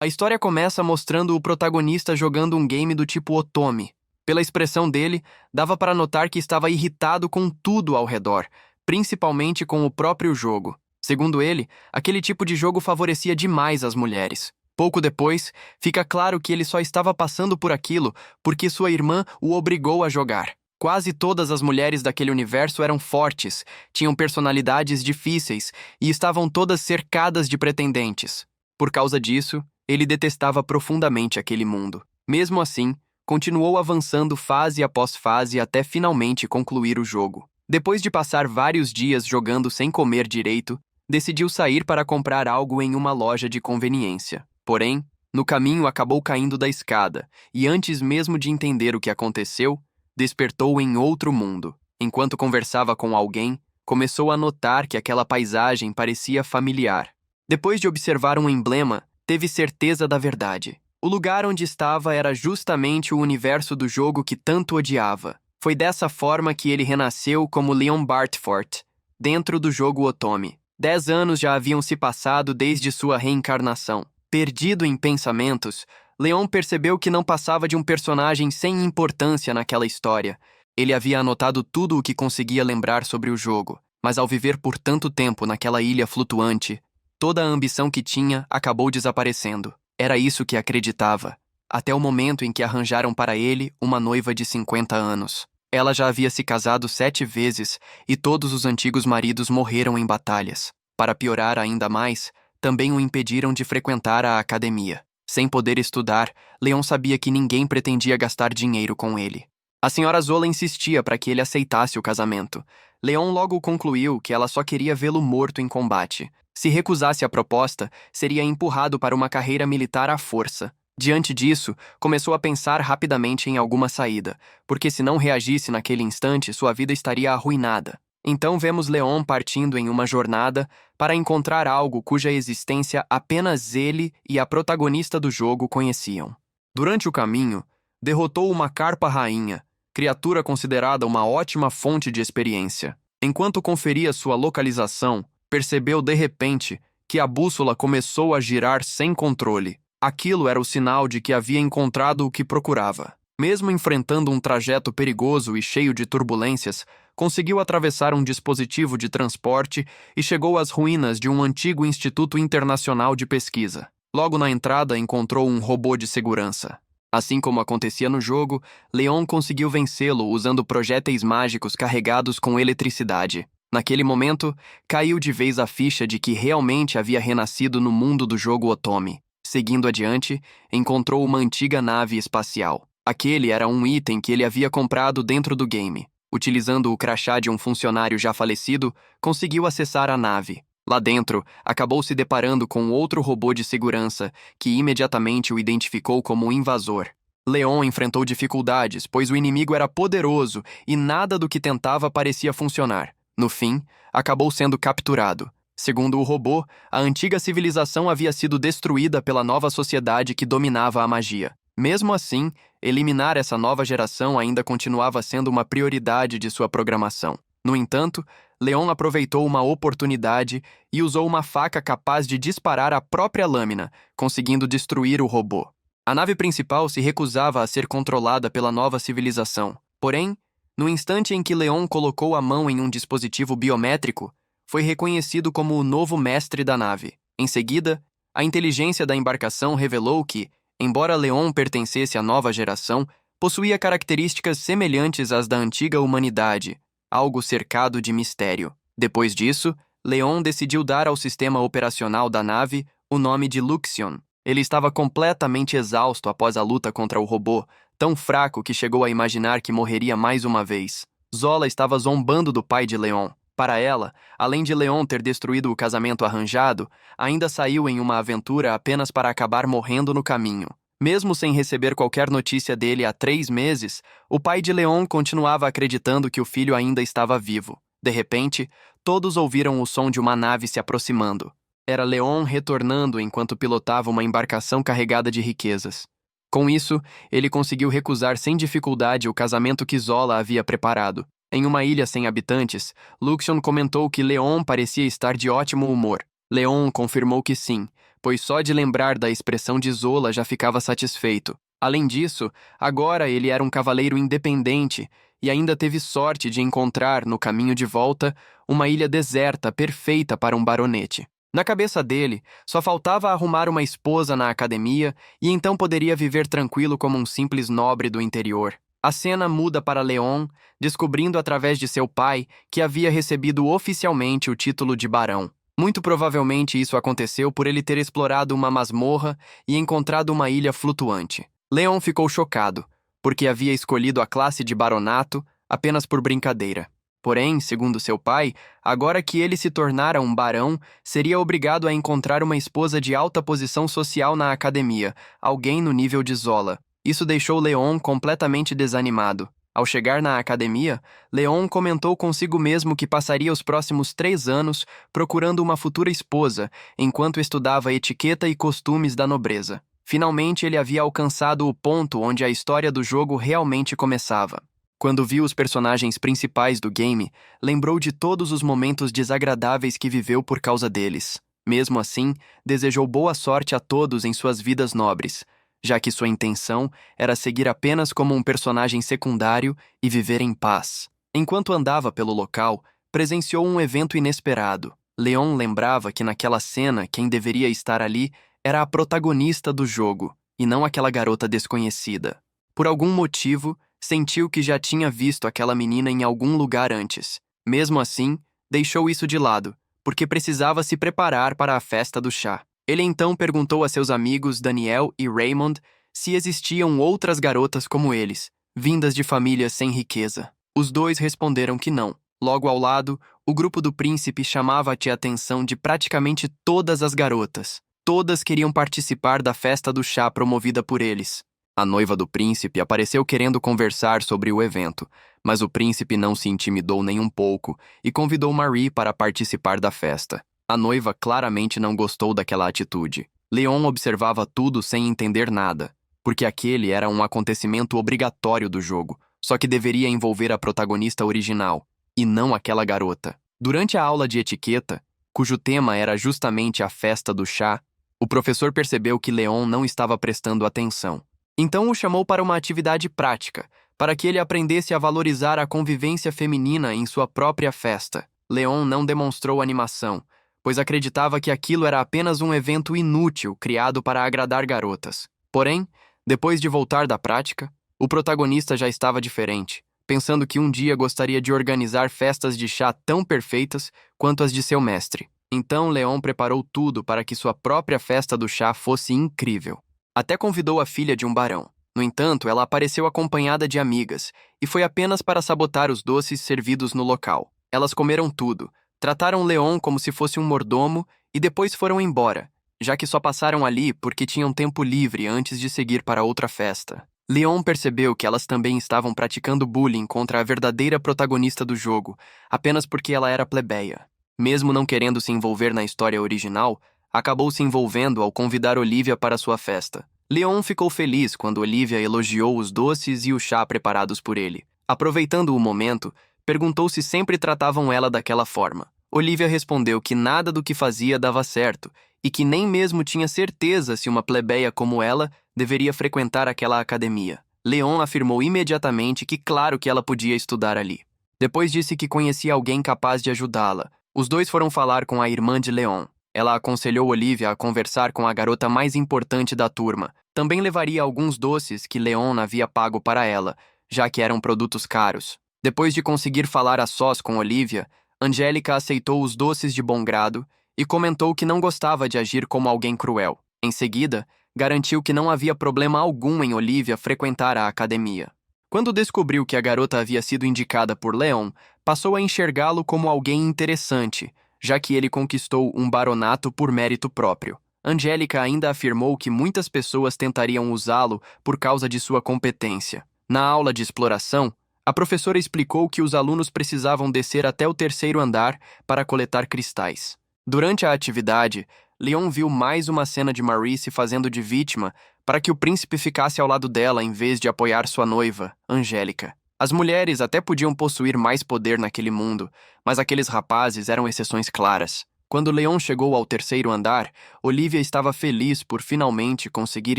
A história começa mostrando o protagonista jogando um game do tipo Otome. Pela expressão dele, dava para notar que estava irritado com tudo ao redor, principalmente com o próprio jogo. Segundo ele, aquele tipo de jogo favorecia demais as mulheres. Pouco depois, fica claro que ele só estava passando por aquilo porque sua irmã o obrigou a jogar. Quase todas as mulheres daquele universo eram fortes, tinham personalidades difíceis e estavam todas cercadas de pretendentes. Por causa disso, ele detestava profundamente aquele mundo. Mesmo assim, continuou avançando fase após fase até finalmente concluir o jogo. Depois de passar vários dias jogando sem comer direito, decidiu sair para comprar algo em uma loja de conveniência. Porém, no caminho acabou caindo da escada, e antes mesmo de entender o que aconteceu, despertou em outro mundo. Enquanto conversava com alguém, começou a notar que aquela paisagem parecia familiar. Depois de observar um emblema, teve certeza da verdade. O lugar onde estava era justamente o universo do jogo que tanto odiava. Foi dessa forma que ele renasceu como Leon Bartfort, dentro do jogo Otome. 10 anos já haviam se passado desde sua reencarnação. Perdido em pensamentos, Leon percebeu que não passava de um personagem sem importância naquela história. Ele havia anotado tudo o que conseguia lembrar sobre o jogo, mas ao viver por tanto tempo naquela ilha flutuante, toda a ambição que tinha acabou desaparecendo. Era isso que acreditava, até o momento em que arranjaram para ele uma noiva de 50 anos. Ela já havia se casado 7 vezes e todos os antigos maridos morreram em batalhas. Para piorar ainda mais, também o impediram de frequentar a academia. Sem poder estudar, Leon sabia que ninguém pretendia gastar dinheiro com ele. A senhora Zola insistia para que ele aceitasse o casamento. Leon logo concluiu que ela só queria vê-lo morto em combate. Se recusasse a proposta, seria empurrado para uma carreira militar à força. Diante disso, começou a pensar rapidamente em alguma saída, porque se não reagisse naquele instante, sua vida estaria arruinada. Então vemos Leon partindo em uma jornada para encontrar algo cuja existência apenas ele e a protagonista do jogo conheciam. Durante o caminho, derrotou uma carpa rainha, criatura considerada uma ótima fonte de experiência. Enquanto conferia sua localização, percebeu de repente que a bússola começou a girar sem controle. Aquilo era o sinal de que havia encontrado o que procurava. Mesmo enfrentando um trajeto perigoso e cheio de turbulências, conseguiu atravessar um dispositivo de transporte e chegou às ruínas de um antigo Instituto Internacional de Pesquisa. Logo na entrada encontrou um robô de segurança. Assim como acontecia no jogo, Leon conseguiu vencê-lo usando projéteis mágicos carregados com eletricidade. Naquele momento, caiu de vez a ficha de que realmente havia renascido no mundo do jogo Otome. Seguindo adiante, encontrou uma antiga nave espacial. Aquele era um item que ele havia comprado dentro do game. Utilizando o crachá de um funcionário já falecido, conseguiu acessar a nave. Lá dentro, acabou se deparando com outro robô de segurança, que imediatamente o identificou como um invasor. Leon enfrentou dificuldades, pois o inimigo era poderoso e nada do que tentava parecia funcionar. No fim, acabou sendo capturado. Segundo o robô, a antiga civilização havia sido destruída pela nova sociedade que dominava a magia. Mesmo assim, eliminar essa nova geração ainda continuava sendo uma prioridade de sua programação. No entanto, Leon aproveitou uma oportunidade e usou uma faca capaz de disparar a própria lâmina, conseguindo destruir o robô. A nave principal se recusava a ser controlada pela nova civilização. Porém, no instante em que Leon colocou a mão em um dispositivo biométrico, foi reconhecido como o novo mestre da nave. Em seguida, a inteligência da embarcação revelou que, embora Leon pertencesse à nova geração, possuía características semelhantes às da antiga humanidade, algo cercado de mistério. Depois disso, Leon decidiu dar ao sistema operacional da nave o nome de Luxion. Ele estava completamente exausto após a luta contra o robô, tão fraco que chegou a imaginar que morreria mais uma vez. Zola estava zombando do pai de Leon. Para ela, além de Leon ter destruído o casamento arranjado, ainda saiu em uma aventura apenas para acabar morrendo no caminho. Mesmo sem receber qualquer notícia dele há 3 meses, o pai de Leon continuava acreditando que o filho ainda estava vivo. De repente, todos ouviram o som de uma nave se aproximando. Era Leon retornando enquanto pilotava uma embarcação carregada de riquezas. Com isso, ele conseguiu recusar sem dificuldade o casamento que Zola havia preparado. Em uma ilha sem habitantes, Luxion comentou que Leon parecia estar de ótimo humor. Leon confirmou que sim, pois só de lembrar da expressão de Zola já ficava satisfeito. Além disso, agora ele era um cavaleiro independente e ainda teve sorte de encontrar, no caminho de volta, uma ilha deserta perfeita para um baronete. Na cabeça dele, só faltava arrumar uma esposa na academia e então poderia viver tranquilo como um simples nobre do interior. A cena muda para Leon, descobrindo através de seu pai que havia recebido oficialmente o título de barão. Muito provavelmente isso aconteceu por ele ter explorado uma masmorra e encontrado uma ilha flutuante. Leon ficou chocado, porque havia escolhido a classe de baronato apenas por brincadeira. Porém, segundo seu pai, agora que ele se tornara um barão, seria obrigado a encontrar uma esposa de alta posição social na academia, alguém no nível de Zola. Isso deixou Leon completamente desanimado. Ao chegar na academia, Leon comentou consigo mesmo que passaria os próximos 3 anos procurando uma futura esposa, enquanto estudava etiqueta e costumes da nobreza. Finalmente, ele havia alcançado o ponto onde a história do jogo realmente começava. Quando viu os personagens principais do game, lembrou de todos os momentos desagradáveis que viveu por causa deles. Mesmo assim, desejou boa sorte a todos em suas vidas nobres, já que sua intenção era seguir apenas como um personagem secundário e viver em paz. Enquanto andava pelo local, presenciou um evento inesperado. Leon lembrava que naquela cena quem deveria estar ali era a protagonista do jogo, e não aquela garota desconhecida. Por algum motivo, sentiu que já tinha visto aquela menina em algum lugar antes. Mesmo assim, deixou isso de lado, porque precisava se preparar para a festa do chá. Ele então perguntou a seus amigos Daniel e Raymond se existiam outras garotas como eles, vindas de famílias sem riqueza. Os dois responderam que não. Logo ao lado, o grupo do príncipe chamava a atenção de praticamente todas as garotas. Todas queriam participar da festa do chá promovida por eles. A noiva do príncipe apareceu querendo conversar sobre o evento, mas o príncipe não se intimidou nem um pouco e convidou Marie para participar da festa. A noiva claramente não gostou daquela atitude. Leon observava tudo sem entender nada, porque aquele era um acontecimento obrigatório do jogo, só que deveria envolver a protagonista original, e não aquela garota. Durante a aula de etiqueta, cujo tema era justamente a festa do chá, o professor percebeu que Leon não estava prestando atenção. Então o chamou para uma atividade prática, para que ele aprendesse a valorizar a convivência feminina em sua própria festa. Leon não demonstrou animação, pois acreditava que aquilo era apenas um evento inútil criado para agradar garotas. Porém, depois de voltar da prática, o protagonista já estava diferente, pensando que um dia gostaria de organizar festas de chá tão perfeitas quanto as de seu mestre. Então Leon preparou tudo para que sua própria festa do chá fosse incrível. Até convidou a filha de um barão. No entanto, ela apareceu acompanhada de amigas, e foi apenas para sabotar os doces servidos no local. Elas comeram tudo, trataram Leon como se fosse um mordomo e depois foram embora, já que só passaram ali porque tinham tempo livre antes de seguir para outra festa. Leon percebeu que elas também estavam praticando bullying contra a verdadeira protagonista do jogo, apenas porque ela era plebeia. Mesmo não querendo se envolver na história original, acabou se envolvendo ao convidar Olivia para sua festa. Leon ficou feliz quando Olivia elogiou os doces e o chá preparados por ele. Aproveitando o momento, perguntou se sempre tratavam ela daquela forma. Olivia respondeu que nada do que fazia dava certo e que nem mesmo tinha certeza se uma plebeia como ela deveria frequentar aquela academia. Leon afirmou imediatamente que claro que ela podia estudar ali. Depois disse que conhecia alguém capaz de ajudá-la. Os dois foram falar com a irmã de Leon. Ela aconselhou Olivia a conversar com a garota mais importante da turma. Também levaria alguns doces que Leon havia pago para ela, já que eram produtos caros. Depois de conseguir falar a sós com Olivia, Angélica aceitou os doces de bom grado e comentou que não gostava de agir como alguém cruel. Em seguida, garantiu que não havia problema algum em Olivia frequentar a academia. Quando descobriu que a garota havia sido indicada por Leon, passou a enxergá-lo como alguém interessante, já que ele conquistou um baronato por mérito próprio. Angélica ainda afirmou que muitas pessoas tentariam usá-lo por causa de sua competência. Na aula de exploração, a professora explicou que os alunos precisavam descer até o 3º andar para coletar cristais. Durante a atividade, Leon viu mais uma cena de Marie se fazendo de vítima para que o príncipe ficasse ao lado dela em vez de apoiar sua noiva, Angélica. As mulheres até podiam possuir mais poder naquele mundo, mas aqueles rapazes eram exceções claras. Quando Leon chegou ao terceiro andar, Olivia estava feliz por finalmente conseguir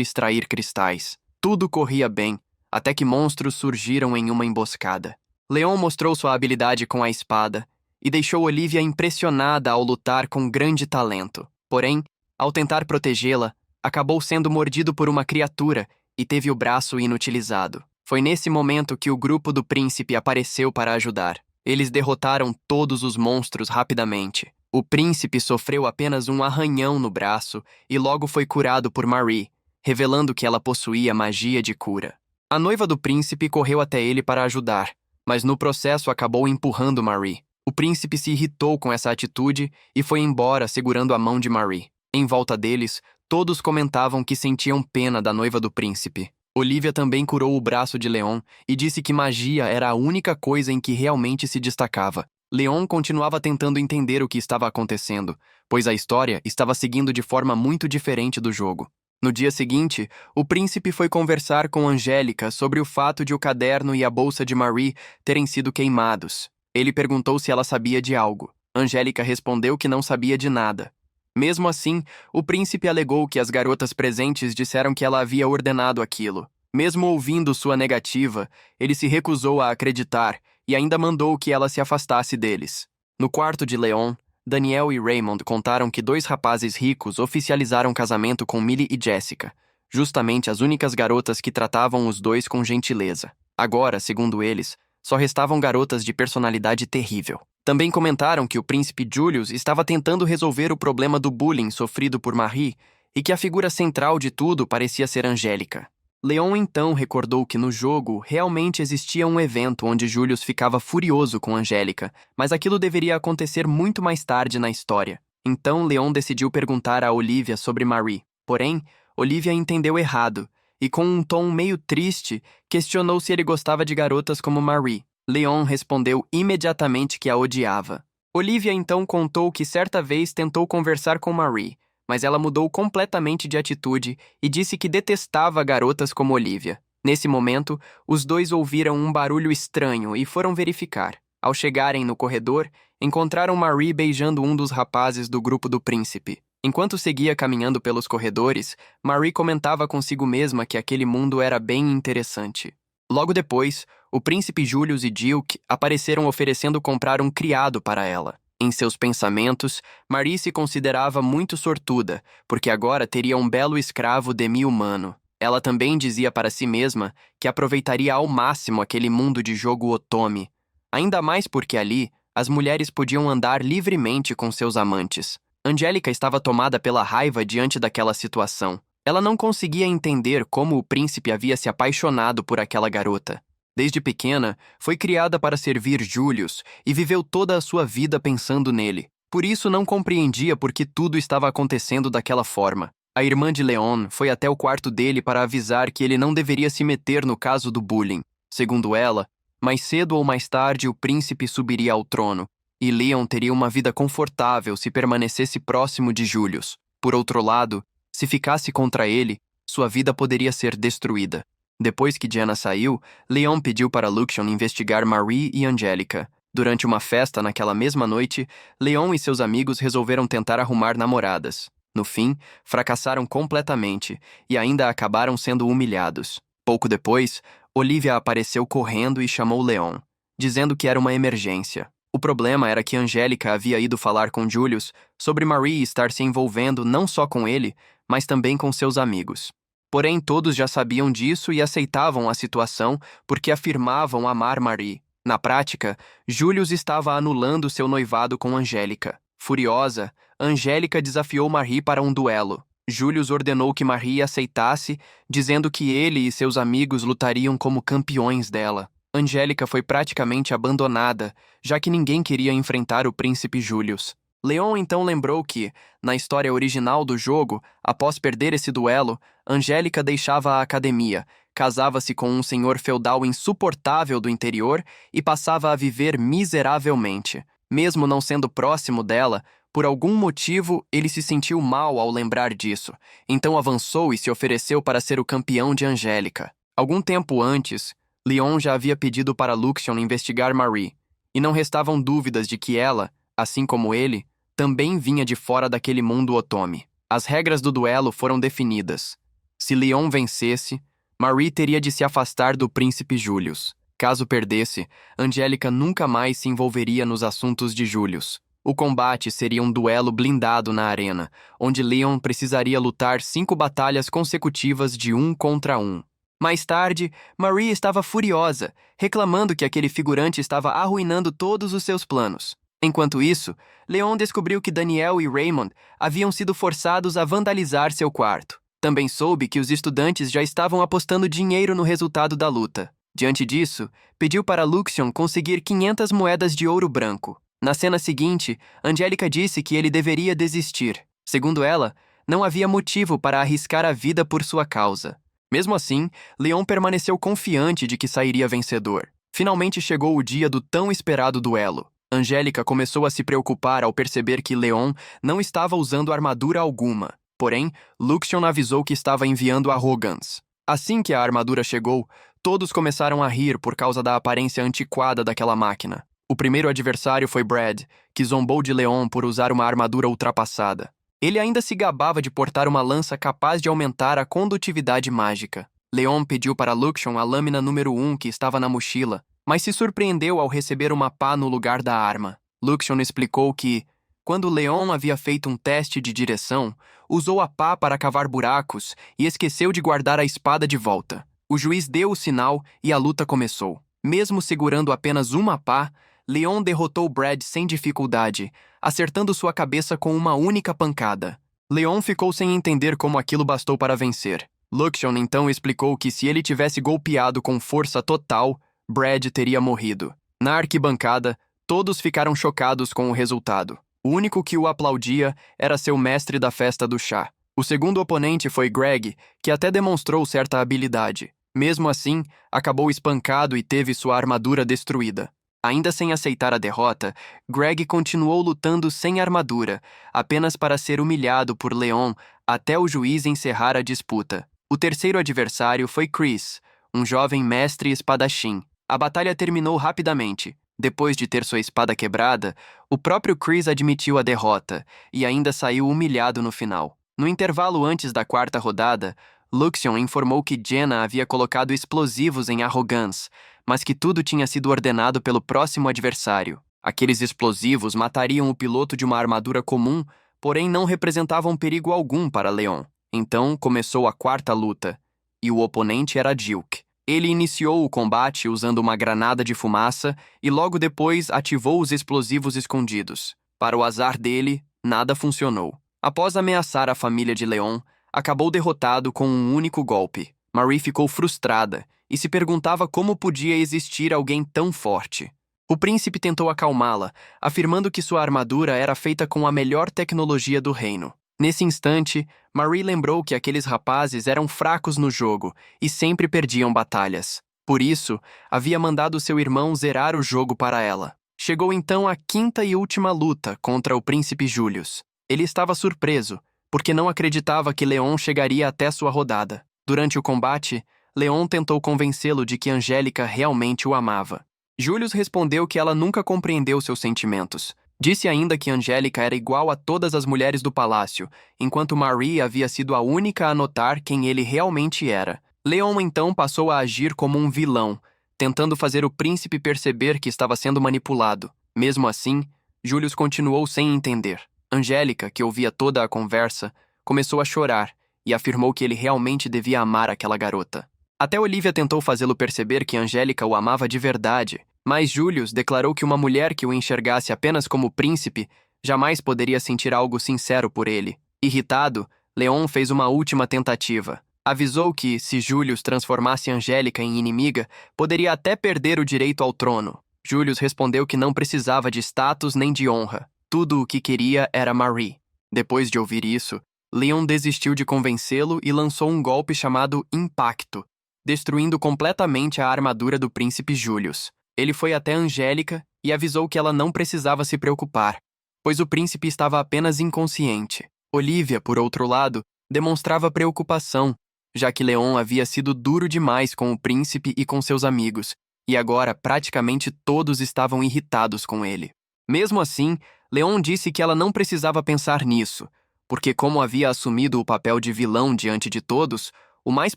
extrair cristais. Tudo corria bem, até que monstros surgiram em uma emboscada. Leon mostrou sua habilidade com a espada e deixou Olivia impressionada ao lutar com grande talento. Porém, ao tentar protegê-la, acabou sendo mordido por uma criatura e teve o braço inutilizado. Foi nesse momento que o grupo do príncipe apareceu para ajudar. Eles derrotaram todos os monstros rapidamente. O príncipe sofreu apenas um arranhão no braço e logo foi curado por Marie, revelando que ela possuía magia de cura. A noiva do príncipe correu até ele para ajudar, mas no processo acabou empurrando Marie. O príncipe se irritou com essa atitude e foi embora segurando a mão de Marie. Em volta deles, todos comentavam que sentiam pena da noiva do príncipe. Olivia também curou o braço de Leon e disse que magia era a única coisa em que realmente se destacava. Leon continuava tentando entender o que estava acontecendo, pois a história estava seguindo de forma muito diferente do jogo. No dia seguinte, o príncipe foi conversar com Angélica sobre o fato de o caderno e a bolsa de Marie terem sido queimados. Ele perguntou se ela sabia de algo. Angélica respondeu que não sabia de nada. Mesmo assim, o príncipe alegou que as garotas presentes disseram que ela havia ordenado aquilo. Mesmo ouvindo sua negativa, ele se recusou a acreditar e ainda mandou que ela se afastasse deles. No quarto de Leon, Daniel e Raymond contaram que 2 rapazes ricos oficializaram casamento com Millie e Jessica, justamente as únicas garotas que tratavam os dois com gentileza. Agora, segundo eles, só restavam garotas de personalidade terrível. Também comentaram que o príncipe Julius estava tentando resolver o problema do bullying sofrido por Marie e que a figura central de tudo parecia ser Angélica. Leon então recordou que no jogo realmente existia um evento onde Julius ficava furioso com Angélica, mas aquilo deveria acontecer muito mais tarde na história. Então Leon decidiu perguntar a Olivia sobre Marie. Porém, Olivia entendeu errado e, com um tom meio triste, questionou se ele gostava de garotas como Marie. Leon respondeu imediatamente que a odiava. Olivia então contou que certa vez tentou conversar com Marie, mas ela mudou completamente de atitude e disse que detestava garotas como Olivia. Nesse momento, os dois ouviram um barulho estranho e foram verificar. Ao chegarem no corredor, encontraram Marie beijando um dos rapazes do grupo do príncipe. Enquanto seguia caminhando pelos corredores, Marie comentava consigo mesma que aquele mundo era bem interessante. Logo depois, o príncipe Julius e Duke apareceram oferecendo comprar um criado para ela. Em seus pensamentos, Marie se considerava muito sortuda, porque agora teria um belo escravo demi-humano. Ela também dizia para si mesma que aproveitaria ao máximo aquele mundo de jogo Otome, ainda mais porque ali as mulheres podiam andar livremente com seus amantes. Angélica estava tomada pela raiva diante daquela situação. Ela não conseguia entender como o príncipe havia se apaixonado por aquela garota. Desde pequena, foi criada para servir Julius e viveu toda a sua vida pensando nele. Por isso não compreendia por que tudo estava acontecendo daquela forma. A irmã de Leon foi até o quarto dele para avisar que ele não deveria se meter no caso do bullying. Segundo ela, mais cedo ou mais tarde o príncipe subiria ao trono, e Leon teria uma vida confortável se permanecesse próximo de Julius. Por outro lado, se ficasse contra ele, sua vida poderia ser destruída. Depois que Diana saiu, Leon pediu para Lucian investigar Marie e Angélica. Durante uma festa naquela mesma noite, Leon e seus amigos resolveram tentar arrumar namoradas. No fim, fracassaram completamente e ainda acabaram sendo humilhados. Pouco depois, Olivia apareceu correndo e chamou Leon, dizendo que era uma emergência. O problema era que Angélica havia ido falar com Julius sobre Marie estar se envolvendo não só com ele, mas também com seus amigos. Porém, todos já sabiam disso e aceitavam a situação porque afirmavam amar Marie. Na prática, Julius estava anulando seu noivado com Angélica. Furiosa, Angélica desafiou Marie para um duelo. Julius ordenou que Marie aceitasse, dizendo que ele e seus amigos lutariam como campeões dela. Angélica foi praticamente abandonada, já que ninguém queria enfrentar o príncipe Julius. Leon então lembrou que, na história original do jogo, após perder esse duelo, Angélica deixava a academia, casava-se com um senhor feudal insuportável do interior e passava a viver miseravelmente. Mesmo não sendo próximo dela, por algum motivo ele se sentiu mal ao lembrar disso, então avançou e se ofereceu para ser o campeão de Angélica. Algum tempo antes, Leon já havia pedido para Lucian investigar Marie, e não restavam dúvidas de que ela, assim como ele, também vinha de fora daquele mundo Otome. As regras do duelo foram definidas. Se Leon vencesse, Marie teria de se afastar do príncipe Julius. Caso perdesse, Angélica nunca mais se envolveria nos assuntos de Julius. O combate seria um duelo blindado na arena, onde Leon precisaria lutar 5 batalhas consecutivas de 1 contra 1. Mais tarde, Marie estava furiosa, reclamando que aquele figurante estava arruinando todos os seus planos. Enquanto isso, Leon descobriu que Daniel e Raymond haviam sido forçados a vandalizar seu quarto. Também soube que os estudantes já estavam apostando dinheiro no resultado da luta. Diante disso, pediu para Luxion conseguir 500 moedas de ouro branco. Na cena seguinte, Angélica disse que ele deveria desistir. Segundo ela, não havia motivo para arriscar a vida por sua causa. Mesmo assim, Leon permaneceu confiante de que sairia vencedor. Finalmente chegou o dia do tão esperado duelo. Angélica começou a se preocupar ao perceber que Leon não estava usando armadura alguma. Porém, Luxion avisou que estava enviando arrogance. Assim que a armadura chegou, todos começaram a rir por causa da aparência antiquada daquela máquina. O primeiro adversário foi Brad, que zombou de Leon por usar uma armadura ultrapassada. Ele ainda se gabava de portar uma lança capaz de aumentar a condutividade mágica. Leon pediu para Luxion a lâmina número 1 que estava na mochila, mas se surpreendeu ao receber uma pá no lugar da arma. Luxion explicou que, quando Leon havia feito um teste de direção, usou a pá para cavar buracos e esqueceu de guardar a espada de volta. O juiz deu o sinal e a luta começou. Mesmo segurando apenas uma pá, Leon derrotou Brad sem dificuldade, acertando sua cabeça com uma única pancada. Leon ficou sem entender como aquilo bastou para vencer. Luxion então explicou que se ele tivesse golpeado com força total, Brad teria morrido. Na arquibancada, todos ficaram chocados com o resultado. O único que o aplaudia era seu mestre da festa do chá. O segundo oponente foi Greg, que até demonstrou certa habilidade. Mesmo assim, acabou espancado e teve sua armadura destruída. Ainda sem aceitar a derrota, Greg continuou lutando sem armadura, apenas para ser humilhado por Leon até o juiz encerrar a disputa. O terceiro adversário foi Chris, um jovem mestre espadachim. A batalha terminou rapidamente. Depois de ter sua espada quebrada, o próprio Chris admitiu a derrota e ainda saiu humilhado no final. No intervalo antes da 4ª rodada, Luxion informou que Jenna havia colocado explosivos em Arrogance, mas que tudo tinha sido ordenado pelo próximo adversário. Aqueles explosivos matariam o piloto de uma armadura comum, porém não representavam perigo algum para Leon. Então começou a 4ª luta, e o oponente era Duke. Ele iniciou o combate usando uma granada de fumaça e logo depois ativou os explosivos escondidos. Para o azar dele, nada funcionou. Após ameaçar a família de Leon, acabou derrotado com um único golpe. Marie ficou frustrada e se perguntava como podia existir alguém tão forte. O príncipe tentou acalmá-la, afirmando que sua armadura era feita com a melhor tecnologia do reino. Nesse instante, Marie lembrou que aqueles rapazes eram fracos no jogo e sempre perdiam batalhas. Por isso, havia mandado seu irmão zerar o jogo para ela. Chegou então a 5ª e última luta contra o príncipe Julius. Ele estava surpreso, porque não acreditava que Leon chegaria até sua rodada. Durante o combate, Leon tentou convencê-lo de que Angélica realmente o amava. Julius respondeu que ela nunca compreendeu seus sentimentos. Disse ainda que Angélica era igual a todas as mulheres do palácio, enquanto Marie havia sido a única a notar quem ele realmente era. Leon então passou a agir como um vilão, tentando fazer o príncipe perceber que estava sendo manipulado. Mesmo assim, Julius continuou sem entender. Angélica, que ouvia toda a conversa, começou a chorar e afirmou que ele realmente devia amar aquela garota. Até Olivia tentou fazê-lo perceber que Angélica o amava de verdade, mas Julius declarou que uma mulher que o enxergasse apenas como príncipe jamais poderia sentir algo sincero por ele. Irritado, Leon fez uma última tentativa. Avisou que, se Julius transformasse Angélica em inimiga, poderia até perder o direito ao trono. Julius respondeu que não precisava de status nem de honra. Tudo o que queria era Marie. Depois de ouvir isso, Leon desistiu de convencê-lo e lançou um golpe chamado Impacto, destruindo completamente a armadura do príncipe Julius. Ele foi até Angélica e avisou que ela não precisava se preocupar, pois o príncipe estava apenas inconsciente. Olivia, por outro lado, demonstrava preocupação, já que Leon havia sido duro demais com o príncipe e com seus amigos, e agora praticamente todos estavam irritados com ele. Mesmo assim, Leon disse que ela não precisava pensar nisso, porque como havia assumido o papel de vilão diante de todos, o mais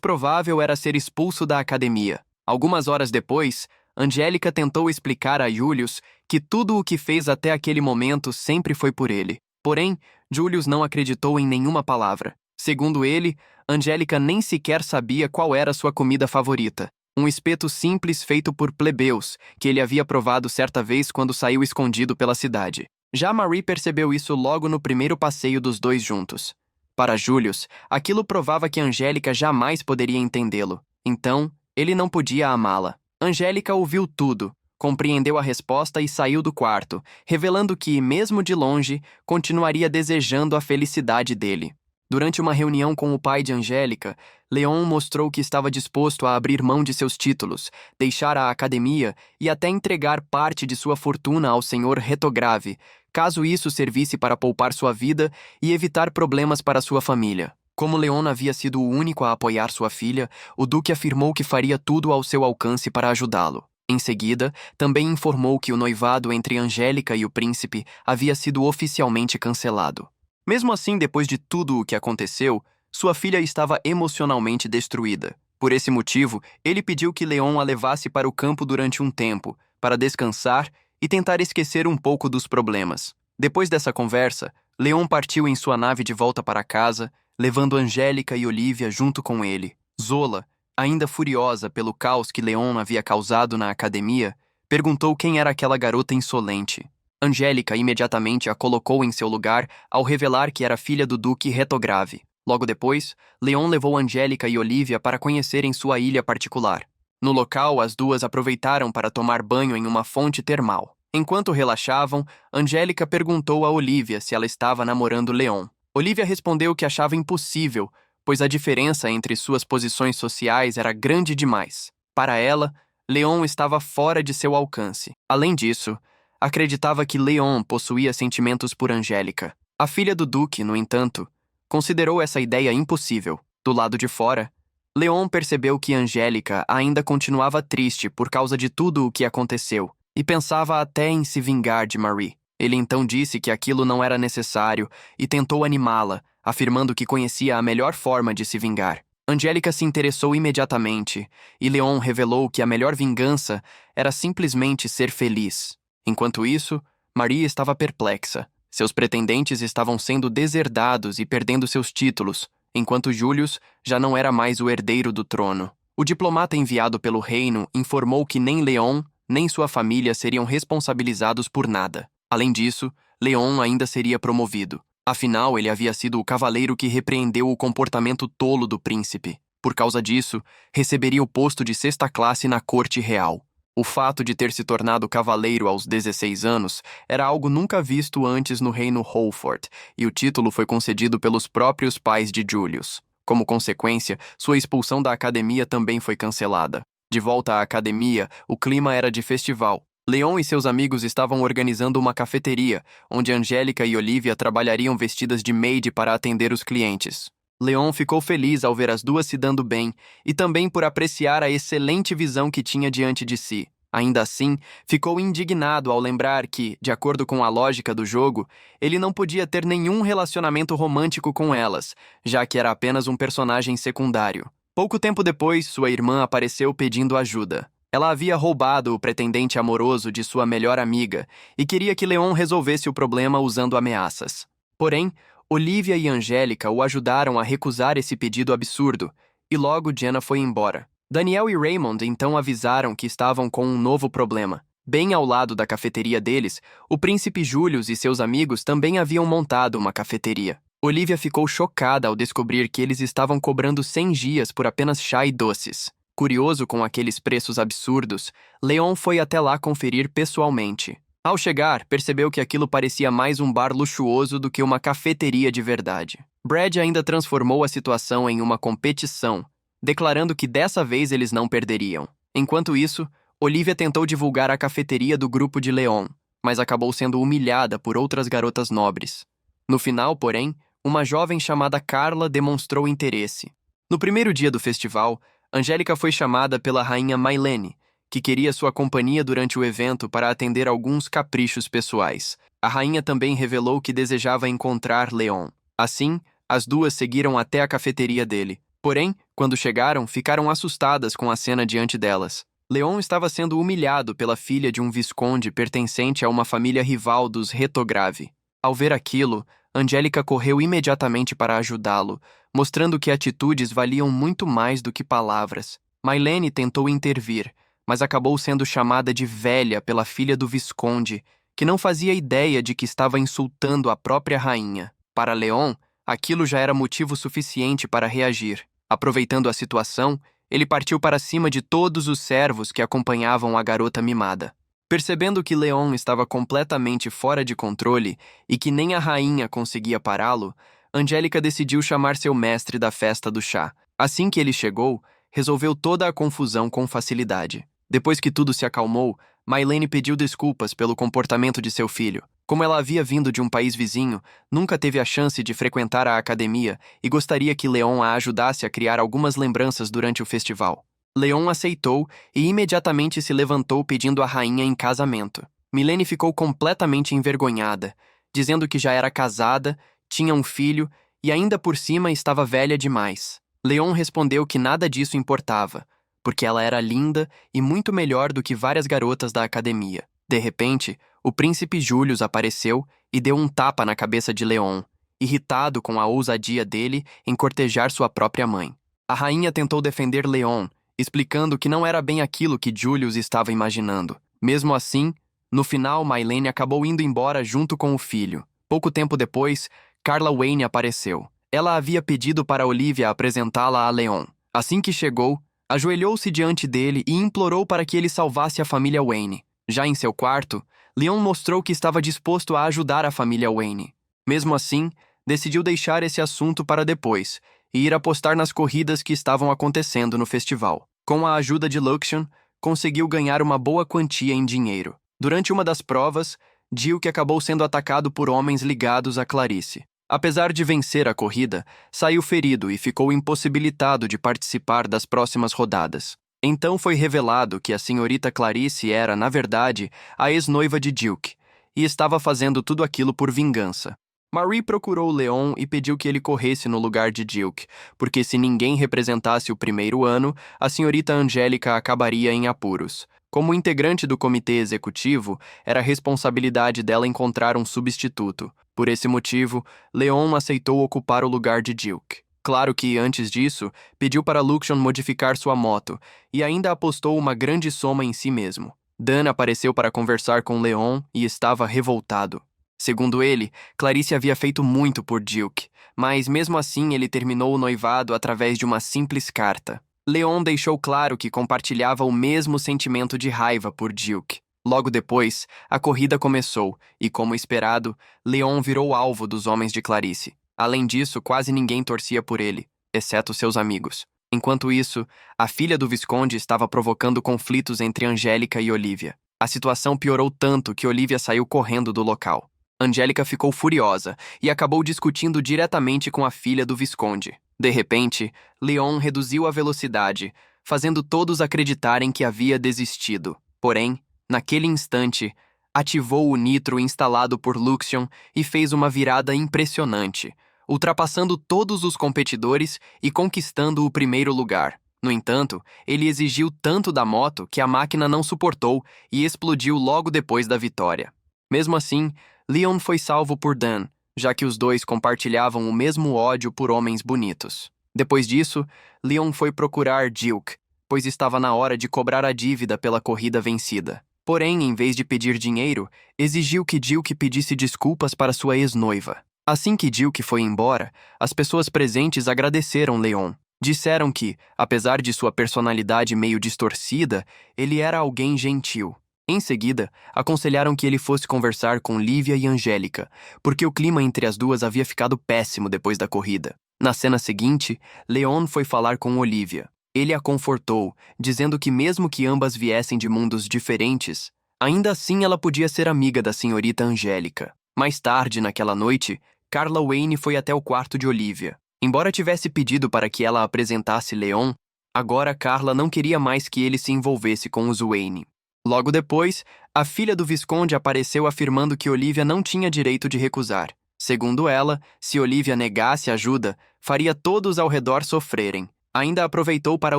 provável era ser expulso da academia. Algumas horas depois, Angélica tentou explicar a Julius que tudo o que fez até aquele momento sempre foi por ele. Porém, Julius não acreditou em nenhuma palavra. Segundo ele, Angélica nem sequer sabia qual era sua comida favorita. Um espeto simples feito por plebeus, que ele havia provado certa vez quando saiu escondido pela cidade. Já Marie percebeu isso logo no primeiro passeio dos dois juntos. Para Julius, aquilo provava que Angélica jamais poderia entendê-lo. Então, ele não podia amá-la. Angélica ouviu tudo, compreendeu a resposta e saiu do quarto, revelando que, mesmo de longe, continuaria desejando a felicidade dele. Durante uma reunião com o pai de Angélica, Leon mostrou que estava disposto a abrir mão de seus títulos, deixar a academia e até entregar parte de sua fortuna ao senhor Retograve, caso isso servisse para poupar sua vida e evitar problemas para sua família. Como Leon havia sido o único a apoiar sua filha, o duque afirmou que faria tudo ao seu alcance para ajudá-lo. Em seguida, também informou que o noivado entre Angélica e o príncipe havia sido oficialmente cancelado. Mesmo assim, depois de tudo o que aconteceu, sua filha estava emocionalmente destruída. Por esse motivo, ele pediu que Leon a levasse para o campo durante um tempo, para descansar e tentar esquecer um pouco dos problemas. Depois dessa conversa, Leon partiu em sua nave de volta para casa, levando Angélica e Olivia junto com ele. Zola, ainda furiosa pelo caos que Leon havia causado na academia, perguntou quem era aquela garota insolente. Angélica imediatamente a colocou em seu lugar ao revelar que era filha do duque Retograve. Logo depois, Leon levou Angélica e Olivia para conhecerem sua ilha particular. No local, as duas aproveitaram para tomar banho em uma fonte termal. Enquanto relaxavam, Angélica perguntou a Olivia se ela estava namorando Leon. Olivia respondeu que achava impossível, pois a diferença entre suas posições sociais era grande demais. Para ela, Leon estava fora de seu alcance. Além disso, acreditava que Leon possuía sentimentos por Angélica. A filha do duque, no entanto, considerou essa ideia impossível. Do lado de fora, Leon percebeu que Angélica ainda continuava triste por causa de tudo o que aconteceu e pensava até em se vingar de Marie. Ele então disse que aquilo não era necessário e tentou animá-la, afirmando que conhecia a melhor forma de se vingar. Angélica se interessou imediatamente e Leon revelou que a melhor vingança era simplesmente ser feliz. Enquanto isso, Marie estava perplexa. Seus pretendentes estavam sendo deserdados e perdendo seus títulos, enquanto Julius já não era mais o herdeiro do trono. O diplomata enviado pelo reino informou que nem Leon nem sua família seriam responsabilizados por nada. Além disso, Leon ainda seria promovido. Afinal, ele havia sido o cavaleiro que repreendeu o comportamento tolo do príncipe. Por causa disso, receberia o posto de sexta classe na corte real. O fato de ter se tornado cavaleiro aos 16 anos era algo nunca visto antes no reino Holford, e o título foi concedido pelos próprios pais de Julius. Como consequência, sua expulsão da academia também foi cancelada. De volta à academia, o clima era de festival. Leon e seus amigos estavam organizando uma cafeteria, onde Angélica e Olivia trabalhariam vestidas de maid para atender os clientes. Leon ficou feliz ao ver as duas se dando bem e também por apreciar a excelente visão que tinha diante de si. Ainda assim, ficou indignado ao lembrar que, de acordo com a lógica do jogo, ele não podia ter nenhum relacionamento romântico com elas, já que era apenas um personagem secundário. Pouco tempo depois, sua irmã apareceu pedindo ajuda. Ela havia roubado o pretendente amoroso de sua melhor amiga e queria que Leon resolvesse o problema usando ameaças. Porém, Olivia e Angélica o ajudaram a recusar esse pedido absurdo, e logo Jenna foi embora. Daniel e Raymond então avisaram que estavam com um novo problema. Bem ao lado da cafeteria deles, o príncipe Julius e seus amigos também haviam montado uma cafeteria. Olivia ficou chocada ao descobrir que eles estavam cobrando 100 gias por apenas chá e doces. Curioso com aqueles preços absurdos, Leon foi até lá conferir pessoalmente. Ao chegar, percebeu que aquilo parecia mais um bar luxuoso do que uma cafeteria de verdade. Brad ainda transformou a situação em uma competição, declarando que dessa vez eles não perderiam. Enquanto isso, Olivia tentou divulgar a cafeteria do grupo de Leon, mas acabou sendo humilhada por outras garotas nobres. No final, porém, uma jovem chamada Carla demonstrou interesse. No primeiro dia do festival, Angélica foi chamada pela rainha Mailene, que queria sua companhia durante o evento para atender alguns caprichos pessoais. A rainha também revelou que desejava encontrar Leon. Assim, as duas seguiram até a cafeteria dele. Porém, quando chegaram, ficaram assustadas com a cena diante delas. Leon estava sendo humilhado pela filha de um visconde pertencente a uma família rival dos Retograve. Ao ver aquilo, Angélica correu imediatamente para ajudá-lo, mostrando que atitudes valiam muito mais do que palavras. Mailene tentou intervir, mas acabou sendo chamada de velha pela filha do visconde, que não fazia ideia de que estava insultando a própria rainha. Para Leon, aquilo já era motivo suficiente para reagir. Aproveitando a situação, ele partiu para cima de todos os servos que acompanhavam a garota mimada. Percebendo que Leon estava completamente fora de controle e que nem a rainha conseguia pará-lo, Angélica decidiu chamar seu mestre da festa do chá. Assim que ele chegou, resolveu toda a confusão com facilidade. Depois que tudo se acalmou, Mailene pediu desculpas pelo comportamento de seu filho. Como ela havia vindo de um país vizinho, nunca teve a chance de frequentar a academia e gostaria que Leon a ajudasse a criar algumas lembranças durante o festival. Leon aceitou e imediatamente se levantou pedindo a rainha em casamento. Milene ficou completamente envergonhada, dizendo que já era casada, tinha um filho e ainda por cima estava velha demais. Leon respondeu que nada disso importava, porque ela era linda e muito melhor do que várias garotas da academia. De repente, o príncipe Julius apareceu e deu um tapa na cabeça de Leon, irritado com a ousadia dele em cortejar sua própria mãe. A rainha tentou defender Leon, explicando que não era bem aquilo que Julius estava imaginando. Mesmo assim, no final, Mailene acabou indo embora junto com o filho. Pouco tempo depois, Carla Wayne apareceu. Ela havia pedido para Olivia apresentá-la a Leon. Assim que chegou, ajoelhou-se diante dele e implorou para que ele salvasse a família Wayne. Já em seu quarto, Leon mostrou que estava disposto a ajudar a família Wayne. Mesmo assim, decidiu deixar esse assunto para depois e ir apostar nas corridas que estavam acontecendo no festival. Com a ajuda de Luxion, conseguiu ganhar uma boa quantia em dinheiro. Durante uma das provas, Duke acabou sendo atacado por homens ligados a Clarice. Apesar de vencer a corrida, saiu ferido e ficou impossibilitado de participar das próximas rodadas. Então foi revelado que a senhorita Clarice era, na verdade, a ex-noiva de Duke, e estava fazendo tudo aquilo por vingança. Marie procurou Leon e pediu que ele corresse no lugar de Duke, porque se ninguém representasse o primeiro ano, a senhorita Angélica acabaria em apuros. Como integrante do comitê executivo, era responsabilidade dela encontrar um substituto. Por esse motivo, Leon aceitou ocupar o lugar de Duke. Claro que, antes disso, pediu para Luxion modificar sua moto e ainda apostou uma grande soma em si mesmo. Dan apareceu para conversar com Leon e estava revoltado. Segundo ele, Clarice havia feito muito por Duke, mas mesmo assim ele terminou o noivado através de uma simples carta. Leon deixou claro que compartilhava o mesmo sentimento de raiva por Duke. Logo depois, a corrida começou e, como esperado, Leon virou alvo dos homens de Clarice. Além disso, quase ninguém torcia por ele, exceto seus amigos. Enquanto isso, a filha do Visconde estava provocando conflitos entre Angélica e Olivia. A situação piorou tanto que Olivia saiu correndo do local. Angélica ficou furiosa e acabou discutindo diretamente com a filha do Visconde. De repente, Leon reduziu a velocidade, fazendo todos acreditarem que havia desistido. Porém, naquele instante, ativou o nitro instalado por Luxion e fez uma virada impressionante, ultrapassando todos os competidores e conquistando o primeiro lugar. No entanto, ele exigiu tanto da moto que a máquina não suportou e explodiu logo depois da vitória. Mesmo assim, Leon foi salvo por Dan, já que os dois compartilhavam o mesmo ódio por homens bonitos. Depois disso, Leon foi procurar Duke, pois estava na hora de cobrar a dívida pela corrida vencida. Porém, em vez de pedir dinheiro, exigiu que Duke pedisse desculpas para sua ex-noiva. Assim que Duke foi embora, as pessoas presentes agradeceram Leon. Disseram que, apesar de sua personalidade meio distorcida, ele era alguém gentil. Em seguida, aconselharam que ele fosse conversar com Lívia e Angélica, porque o clima entre as duas havia ficado péssimo depois da corrida. Na cena seguinte, Leon foi falar com Olivia. Ele a confortou, dizendo que mesmo que ambas viessem de mundos diferentes, ainda assim ela podia ser amiga da senhorita Angélica. Mais tarde, naquela noite, Carla Wayne foi até o quarto de Olivia. Embora tivesse pedido para que ela apresentasse Leon, Agora Carla não queria mais que ele se envolvesse com os Wayne. Logo depois, a filha do Visconde apareceu afirmando que Olivia não tinha direito de recusar. Segundo ela, se Olivia negasse ajuda, faria todos ao redor sofrerem. Ainda aproveitou para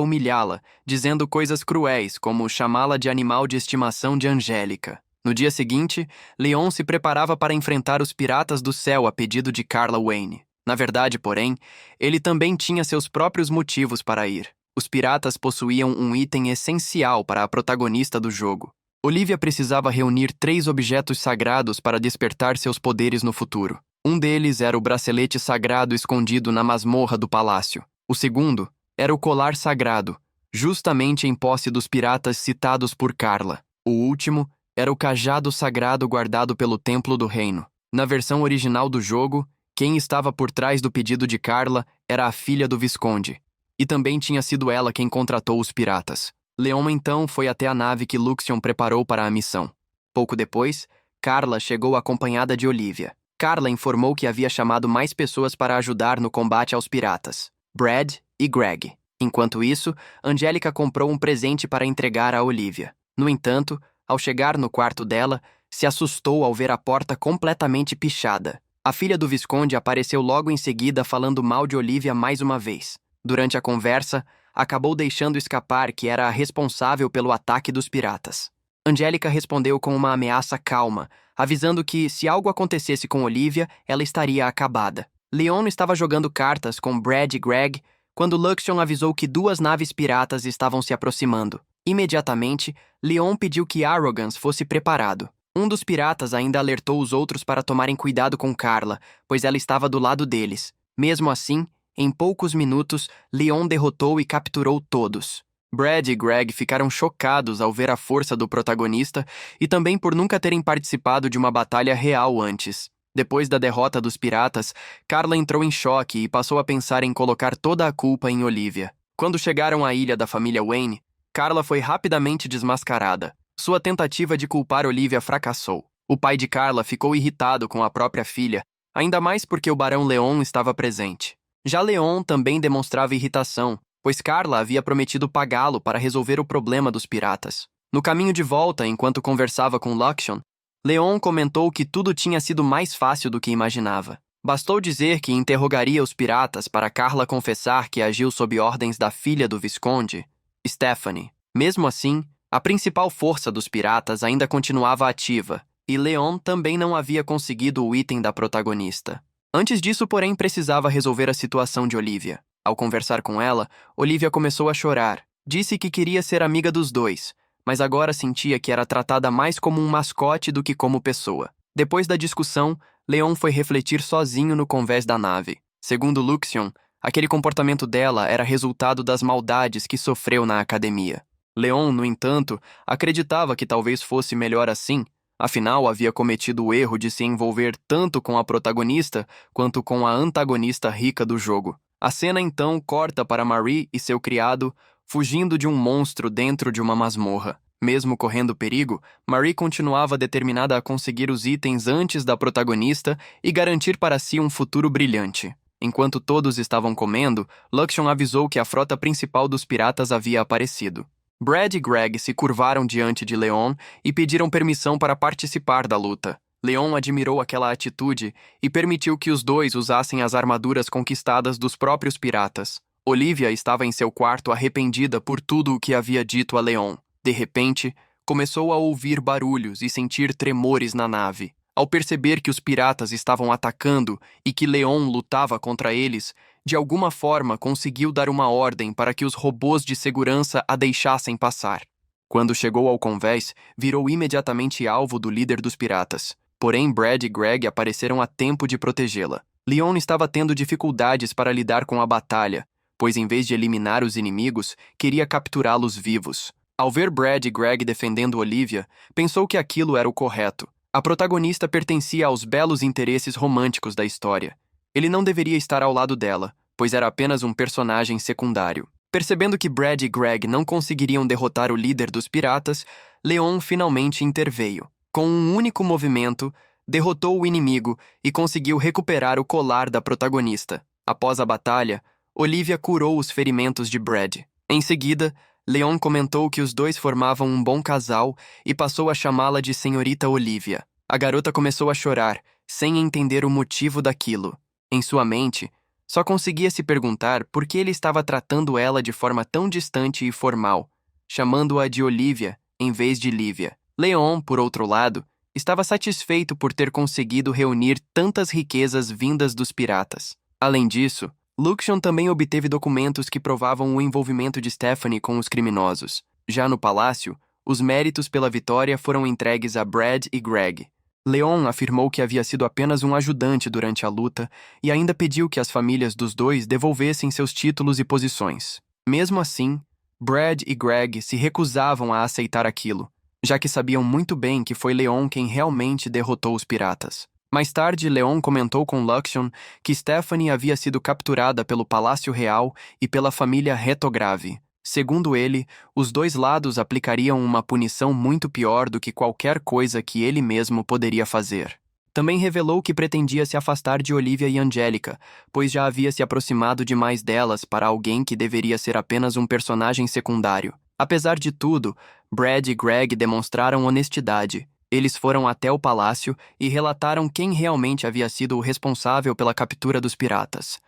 humilhá-la, dizendo coisas cruéis, como chamá-la de animal de estimação de Angélica. No dia seguinte, Leon se preparava para enfrentar os piratas do céu a pedido de Carla Wayne. Na verdade, porém, ele também tinha seus próprios motivos para ir. Os piratas possuíam um item essencial para a protagonista do jogo. Olivia precisava reunir 3 objetos sagrados para despertar seus poderes no futuro. Um deles era o bracelete sagrado escondido na masmorra do palácio. O segundo era o colar sagrado, justamente em posse dos piratas citados por Carla. O último era o cajado sagrado guardado pelo Templo do Reino. Na versão original do jogo, quem estava por trás do pedido de Carla era a filha do Visconde. E também tinha sido ela quem contratou os piratas. Leon então foi até a nave que Luxion preparou para a missão. Pouco depois, Carla chegou acompanhada de Olivia. Carla informou que havia chamado mais pessoas para ajudar no combate aos piratas, Brad e Greg. Enquanto isso, Angélica comprou um presente para entregar a Olivia. No entanto, ao chegar no quarto dela, se assustou ao ver a porta completamente pichada. A filha do Visconde apareceu logo em seguida falando mal de Olivia mais uma vez. Durante a conversa, acabou deixando escapar que era a responsável pelo ataque dos piratas. Angélica respondeu com uma ameaça calma, avisando que, se algo acontecesse com Olivia, ela estaria acabada. Leon estava jogando cartas com Brad e Greg quando Luxion avisou que 2 naves piratas estavam se aproximando. Imediatamente, Leon pediu que Arrogance fosse preparado. Um dos piratas ainda alertou os outros para tomarem cuidado com Carla, pois ela estava do lado deles. Mesmo assim, em poucos minutos, Leon derrotou e capturou todos. Brad e Greg ficaram chocados ao ver a força do protagonista e também por nunca terem participado de uma batalha real antes. Depois da derrota dos piratas, Carla entrou em choque e passou a pensar em colocar toda a culpa em Olivia. Quando chegaram à ilha da família Wayne, Carla foi rapidamente desmascarada. Sua tentativa de culpar Olivia fracassou. O pai de Carla ficou irritado com a própria filha, ainda mais porque o Barão Leon estava presente. Já Leon também demonstrava irritação, pois Carla havia prometido pagá-lo para resolver o problema dos piratas. No caminho de volta, enquanto conversava com Luxion, Leon comentou que tudo tinha sido mais fácil do que imaginava. Bastou dizer que interrogaria os piratas para Carla confessar que agiu sob ordens da filha do Visconde, Stephanie. Mesmo assim, a principal força dos piratas ainda continuava ativa, e Leon também não havia conseguido o item da protagonista. Antes disso, porém, precisava resolver a situação de Olivia. Ao conversar com ela, Olivia começou a chorar. Disse que queria ser amiga dos dois, mas agora sentia que era tratada mais como um mascote do que como pessoa. Depois da discussão, Leon foi refletir sozinho no convés da nave. Segundo Luxion, aquele comportamento dela era resultado das maldades que sofreu na academia. Leon, no entanto, acreditava que talvez fosse melhor assim. Afinal, havia cometido o erro de se envolver tanto com a protagonista quanto com a antagonista rica do jogo. A cena então corta para Marie e seu criado fugindo de um monstro dentro de uma masmorra. Mesmo correndo perigo, Marie continuava determinada a conseguir os itens antes da protagonista e garantir para si um futuro brilhante. Enquanto todos estavam comendo, Luxion avisou que a frota principal dos piratas havia aparecido. Brad e Greg se curvaram diante de Leon e pediram permissão para participar da luta. Leon admirou aquela atitude e permitiu que os dois usassem as armaduras conquistadas dos próprios piratas. Olivia estava em seu quarto arrependida por tudo o que havia dito a Leon. De repente, começou a ouvir barulhos e sentir tremores na nave. Ao perceber que os piratas estavam atacando e que Leon lutava contra eles, de alguma forma conseguiu dar uma ordem para que os robôs de segurança a deixassem passar. Quando chegou ao convés, virou imediatamente alvo do líder dos piratas. Porém, Brad e Greg apareceram a tempo de protegê-la. Leon estava tendo dificuldades para lidar com a batalha, pois em vez de eliminar os inimigos, queria capturá-los vivos. Ao ver Brad e Greg defendendo Olivia, pensou que aquilo era o correto. A protagonista pertencia aos belos interesses românticos da história. Ele não deveria estar ao lado dela, pois era apenas um personagem secundário. Percebendo que Brad e Greg não conseguiriam derrotar o líder dos piratas, Leon finalmente interveio. Com um único movimento, derrotou o inimigo e conseguiu recuperar o colar da protagonista. Após a batalha, Olivia curou os ferimentos de Brad. Em seguida, Leon comentou que os dois formavam um bom casal e passou a chamá-la de Senhorita Olivia. A garota começou a chorar, sem entender o motivo daquilo. Em sua mente, só conseguia se perguntar por que ele estava tratando ela de forma tão distante e formal, chamando-a de Olivia em vez de Lívia. Leon, por outro lado, estava satisfeito por ter conseguido reunir tantas riquezas vindas dos piratas. Além disso, Luxion também obteve documentos que provavam o envolvimento de Stephanie com os criminosos. Já no palácio, os méritos pela vitória foram entregues a Brad e Greg. Leon afirmou que havia sido apenas um ajudante durante a luta e ainda pediu que as famílias dos dois devolvessem seus títulos e posições. Mesmo assim, Brad e Greg se recusavam a aceitar aquilo, já que sabiam muito bem que foi Leon quem realmente derrotou os piratas. Mais tarde, Leon comentou com Luxion que Stephanie havia sido capturada pelo Palácio Real e pela família Retograve. Segundo ele, os dois lados aplicariam uma punição muito pior do que qualquer coisa que ele mesmo poderia fazer. Também revelou que pretendia se afastar de Olivia e Angélica, pois já havia se aproximado demais delas para alguém que deveria ser apenas um personagem secundário. Apesar de tudo, Brad e Greg demonstraram honestidade. Eles foram até o palácio e relataram quem realmente havia sido o responsável pela captura dos piratas.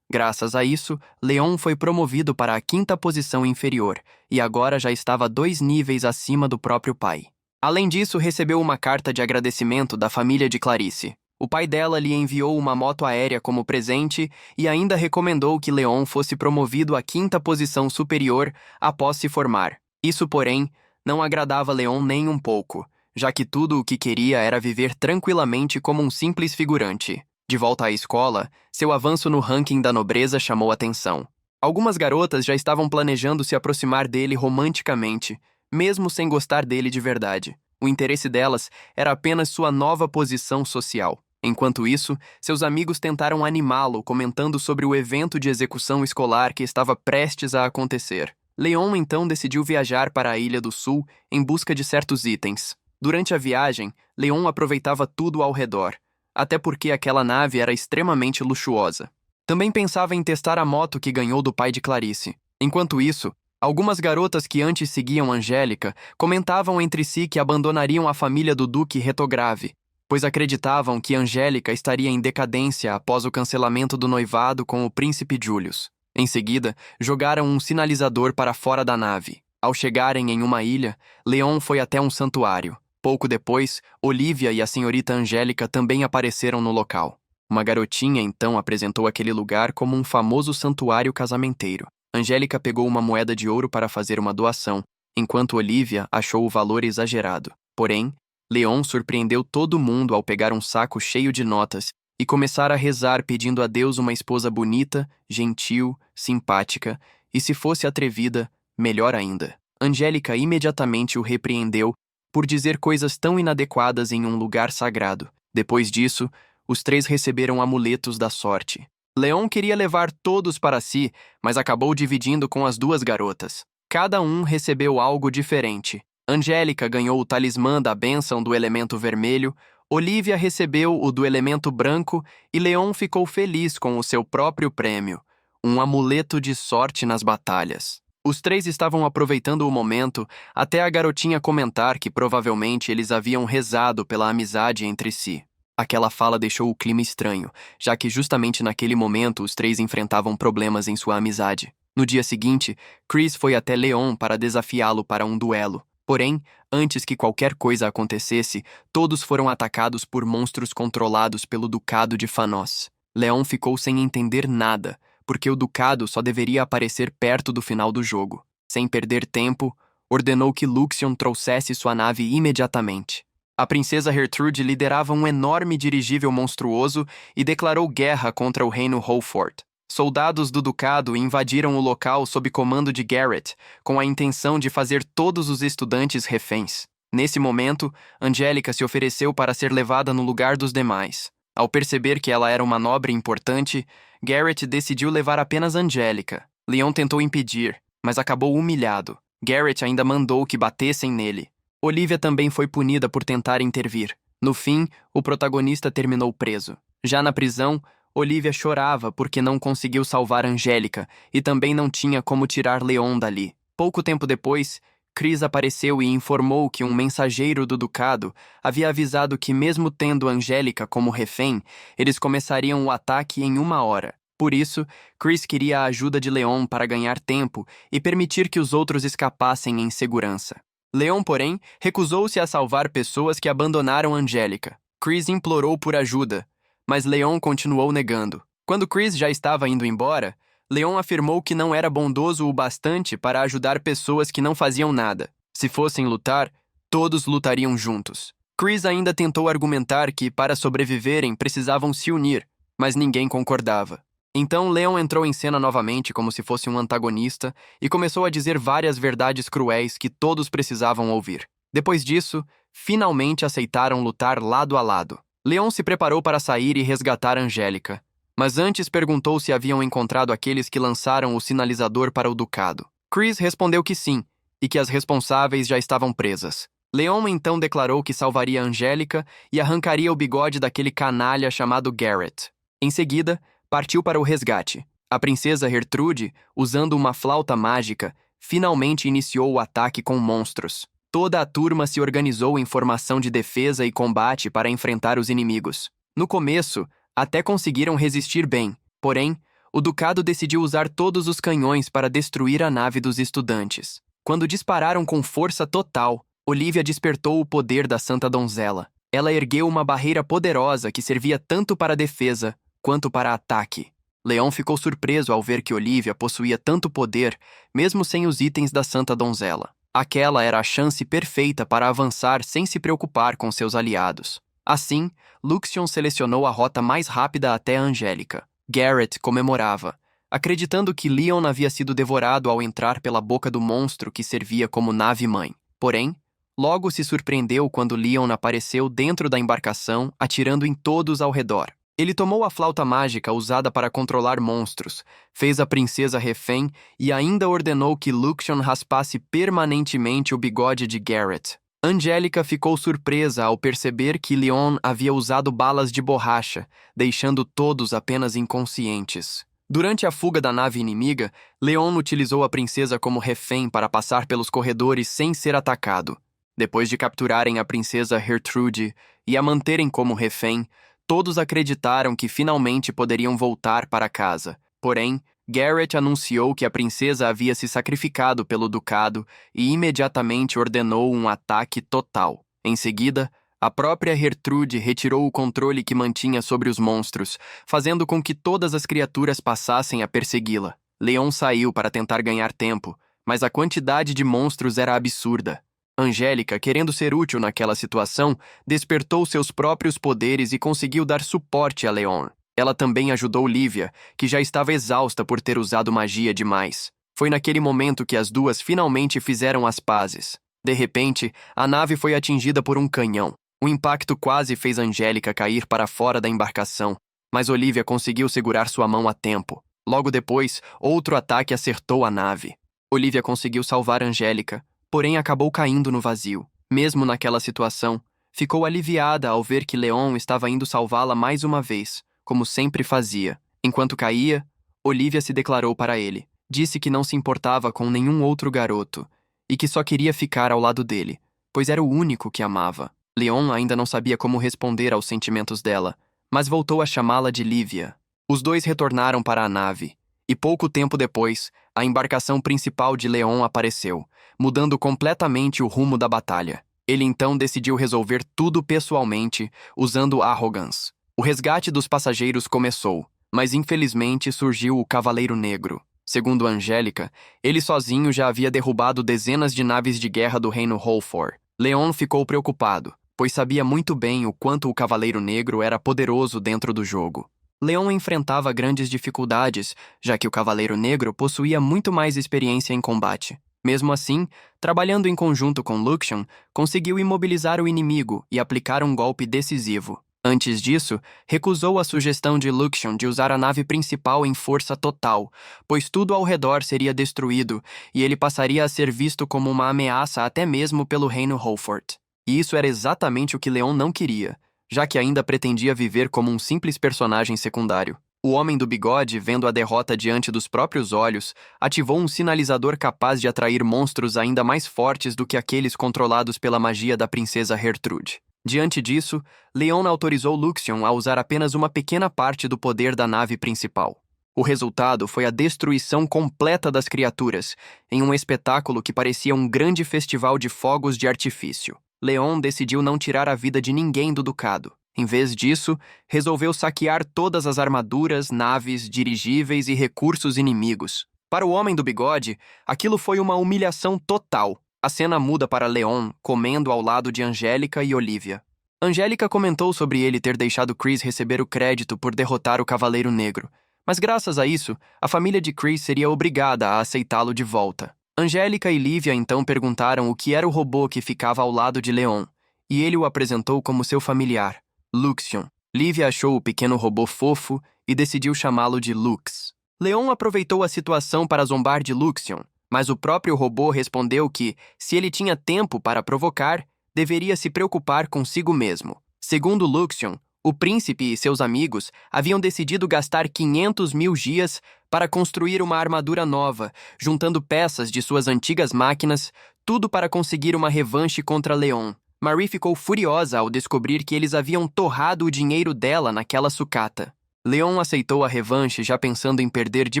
Graças a isso, Leon foi promovido para a 5ª posição inferior e agora já estava 2 níveis acima do próprio pai. Além disso, recebeu uma carta de agradecimento da família de Clarice. O pai dela lhe enviou uma moto aérea como presente e ainda recomendou que Leon fosse promovido à 5ª posição superior após se formar. Isso, porém, não agradava Leon nem um pouco, já que tudo o que queria era viver tranquilamente como um simples figurante. De volta à escola, seu avanço no ranking da nobreza chamou atenção. Algumas garotas já estavam planejando se aproximar dele romanticamente, mesmo sem gostar dele de verdade. O interesse delas era apenas sua nova posição social. Enquanto isso, seus amigos tentaram animá-lo, comentando sobre o evento de execução escolar que estava prestes a acontecer. Leon então decidiu viajar para a Ilha do Sul em busca de certos itens. Durante a viagem, Leon aproveitava tudo ao redor, até porque aquela nave era extremamente luxuosa. Também pensava em testar a moto que ganhou do pai de Clarice. Enquanto isso, algumas garotas que antes seguiam Angélica comentavam entre si que abandonariam a família do Duque Retograve, pois acreditavam que Angélica estaria em decadência após o cancelamento do noivado com o príncipe Julius. Em seguida, jogaram um sinalizador para fora da nave. Ao chegarem em uma ilha, Leon foi até um santuário. Pouco depois, Olivia e a senhorita Angélica também apareceram no local. Uma garotinha então apresentou aquele lugar como um famoso santuário casamenteiro. Angélica pegou uma moeda de ouro para fazer uma doação, enquanto Olivia achou o valor exagerado. Porém, Leon surpreendeu todo mundo ao pegar um saco cheio de notas e começar a rezar pedindo a Deus uma esposa bonita, gentil, simpática e, se fosse atrevida, melhor ainda. Angélica imediatamente o repreendeu por dizer coisas tão inadequadas em um lugar sagrado. Depois disso, os 3 receberam amuletos da sorte. Leon queria levar todos para si, mas acabou dividindo com as 2 garotas. Cada um recebeu algo diferente. Angélica ganhou o talismã da bênção do elemento vermelho, Olivia recebeu o do elemento branco e Leon ficou feliz com o seu próprio prêmio, um amuleto de sorte nas batalhas. Os 3 estavam aproveitando o momento até a garotinha comentar que provavelmente eles haviam rezado pela amizade entre si. Aquela fala deixou o clima estranho, já que justamente naquele momento os 3 enfrentavam problemas em sua amizade. No dia seguinte, Chris foi até Leon para desafiá-lo para um duelo. Porém, antes que qualquer coisa acontecesse, todos foram atacados por monstros controlados pelo Ducado de Fanos. Leon ficou sem entender nada, porque o Ducado só deveria aparecer perto do final do jogo. Sem perder tempo, ordenou que Luxion trouxesse sua nave imediatamente. A princesa Gertrude liderava um enorme dirigível monstruoso e declarou guerra contra o reino Holford. Soldados do Ducado invadiram o local sob comando de Garrett, com a intenção de fazer todos os estudantes reféns. Nesse momento, Angélica se ofereceu para ser levada no lugar dos demais. Ao perceber que ela era uma nobre importante, Garrett decidiu levar apenas Angélica. Leon tentou impedir, mas acabou humilhado. Garrett ainda mandou que batessem nele. Olivia também foi punida por tentar intervir. No fim, o protagonista terminou preso. Já na prisão, Olivia chorava porque não conseguiu salvar Angélica e também não tinha como tirar Leon dali. Pouco tempo depois, Chris apareceu e informou que um mensageiro do ducado havia avisado que, mesmo tendo Angélica como refém, eles começariam o ataque em 1 hora. Por isso, Chris queria a ajuda de Leon para ganhar tempo e permitir que os outros escapassem em segurança. Leon, porém, recusou-se a salvar pessoas que abandonaram Angélica. Chris implorou por ajuda, mas Leon continuou negando. Quando Chris já estava indo embora, Leon afirmou que não era bondoso o bastante para ajudar pessoas que não faziam nada. Se fossem lutar, todos lutariam juntos. Chris ainda tentou argumentar que, para sobreviverem, precisavam se unir, mas ninguém concordava. Então Leon entrou em cena novamente como se fosse um antagonista e começou a dizer várias verdades cruéis que todos precisavam ouvir. Depois disso, finalmente aceitaram lutar lado a lado. Leon se preparou para sair e resgatar Angélica, mas antes perguntou se haviam encontrado aqueles que lançaram o sinalizador para o ducado. Chris respondeu que sim, e que as responsáveis já estavam presas. Leon então declarou que salvaria Angélica e arrancaria o bigode daquele canalha chamado Garrett. Em seguida, partiu para o resgate. A princesa Gertrude, usando uma flauta mágica, finalmente iniciou o ataque com monstros. Toda a turma se organizou em formação de defesa e combate para enfrentar os inimigos. No começo, até conseguiram resistir bem, porém, o ducado decidiu usar todos os canhões para destruir a nave dos estudantes. Quando dispararam com força total, Olivia despertou o poder da Santa Donzela. Ela ergueu uma barreira poderosa que servia tanto para defesa quanto para ataque. Leon ficou surpreso ao ver que Olivia possuía tanto poder, mesmo sem os itens da Santa Donzela. Aquela era a chance perfeita para avançar sem se preocupar com seus aliados. Assim, Luxion selecionou a rota mais rápida até a Angélica. Garrett comemorava, acreditando que Leon havia sido devorado ao entrar pela boca do monstro que servia como nave-mãe. Porém, logo se surpreendeu quando Leon apareceu dentro da embarcação, atirando em todos ao redor. Ele tomou a flauta mágica usada para controlar monstros, fez a princesa refém e ainda ordenou que Luxion raspasse permanentemente o bigode de Garrett. Angélica ficou surpresa ao perceber que Leon havia usado balas de borracha, deixando todos apenas inconscientes. Durante a fuga da nave inimiga, Leon utilizou a princesa como refém para passar pelos corredores sem ser atacado. Depois de capturarem a princesa Gertrude e a manterem como refém, todos acreditaram que finalmente poderiam voltar para casa. Porém, Garrett anunciou que a princesa havia se sacrificado pelo ducado e imediatamente ordenou um ataque total. Em seguida, a própria Gertrude retirou o controle que mantinha sobre os monstros, fazendo com que todas as criaturas passassem a persegui-la. Leon saiu para tentar ganhar tempo, mas a quantidade de monstros era absurda. Angélica, querendo ser útil naquela situação, despertou seus próprios poderes e conseguiu dar suporte a Leon. Ela também ajudou Livia, que já estava exausta por ter usado magia demais. Foi naquele momento que as duas finalmente fizeram as pazes. De repente, a nave foi atingida por um canhão. O impacto quase fez Angélica cair para fora da embarcação, mas Olivia conseguiu segurar sua mão a tempo. Logo depois, outro ataque acertou a nave. Olivia conseguiu salvar Angélica, porém acabou caindo no vazio. Mesmo naquela situação, ficou aliviada ao ver que Leon estava indo salvá-la mais uma vez, como sempre fazia. Enquanto caía, Olivia se declarou para ele. Disse que não se importava com nenhum outro garoto e que só queria ficar ao lado dele, pois era o único que amava. Leon ainda não sabia como responder aos sentimentos dela, mas voltou a chamá-la de Livia. Os dois retornaram para a nave, e pouco tempo depois, a embarcação principal de Leon apareceu, mudando completamente o rumo da batalha. Ele então decidiu resolver tudo pessoalmente, usando Arrogance. O resgate dos passageiros começou, mas infelizmente surgiu o Cavaleiro Negro. Segundo Angélica, ele sozinho já havia derrubado dezenas de naves de guerra do reino Holfor. Leon ficou preocupado, pois sabia muito bem o quanto o Cavaleiro Negro era poderoso dentro do jogo. Leon enfrentava grandes dificuldades, já que o Cavaleiro Negro possuía muito mais experiência em combate. Mesmo assim, trabalhando em conjunto com Luxion, conseguiu imobilizar o inimigo e aplicar um golpe decisivo. Antes disso, recusou a sugestão de Luxion de usar a nave principal em força total, pois tudo ao redor seria destruído e ele passaria a ser visto como uma ameaça até mesmo pelo reino Holfort. E isso era exatamente o que Leon não queria, já que ainda pretendia viver como um simples personagem secundário. O homem do bigode, vendo a derrota diante dos próprios olhos, ativou um sinalizador capaz de atrair monstros ainda mais fortes do que aqueles controlados pela magia da princesa Gertrude. Diante disso, Leon autorizou Luxion a usar apenas uma pequena parte do poder da nave principal. O resultado foi a destruição completa das criaturas, em um espetáculo que parecia um grande festival de fogos de artifício. Leon decidiu não tirar a vida de ninguém do ducado. Em vez disso, resolveu saquear todas as armaduras, naves, dirigíveis e recursos inimigos. Para o homem do bigode, aquilo foi uma humilhação total. A cena muda para Leon, comendo ao lado de Angélica e Olivia. Angélica comentou sobre ele ter deixado Chris receber o crédito por derrotar o Cavaleiro Negro, mas graças a isso, a família de Chris seria obrigada a aceitá-lo de volta. Angélica e Lívia então perguntaram o que era o robô que ficava ao lado de Leon, e ele o apresentou como seu familiar, Luxion. Lívia achou o pequeno robô fofo e decidiu chamá-lo de Lux. Leon aproveitou a situação para zombar de Luxion, mas o próprio robô respondeu que, se ele tinha tempo para provocar, deveria se preocupar consigo mesmo. Segundo Luxion, o príncipe e seus amigos haviam decidido gastar 500 mil dias para construir uma armadura nova, juntando peças de suas antigas máquinas, tudo para conseguir uma revanche contra Leon. Marie ficou furiosa ao descobrir que eles haviam torrado o dinheiro dela naquela sucata. Leon aceitou a revanche já pensando em perder de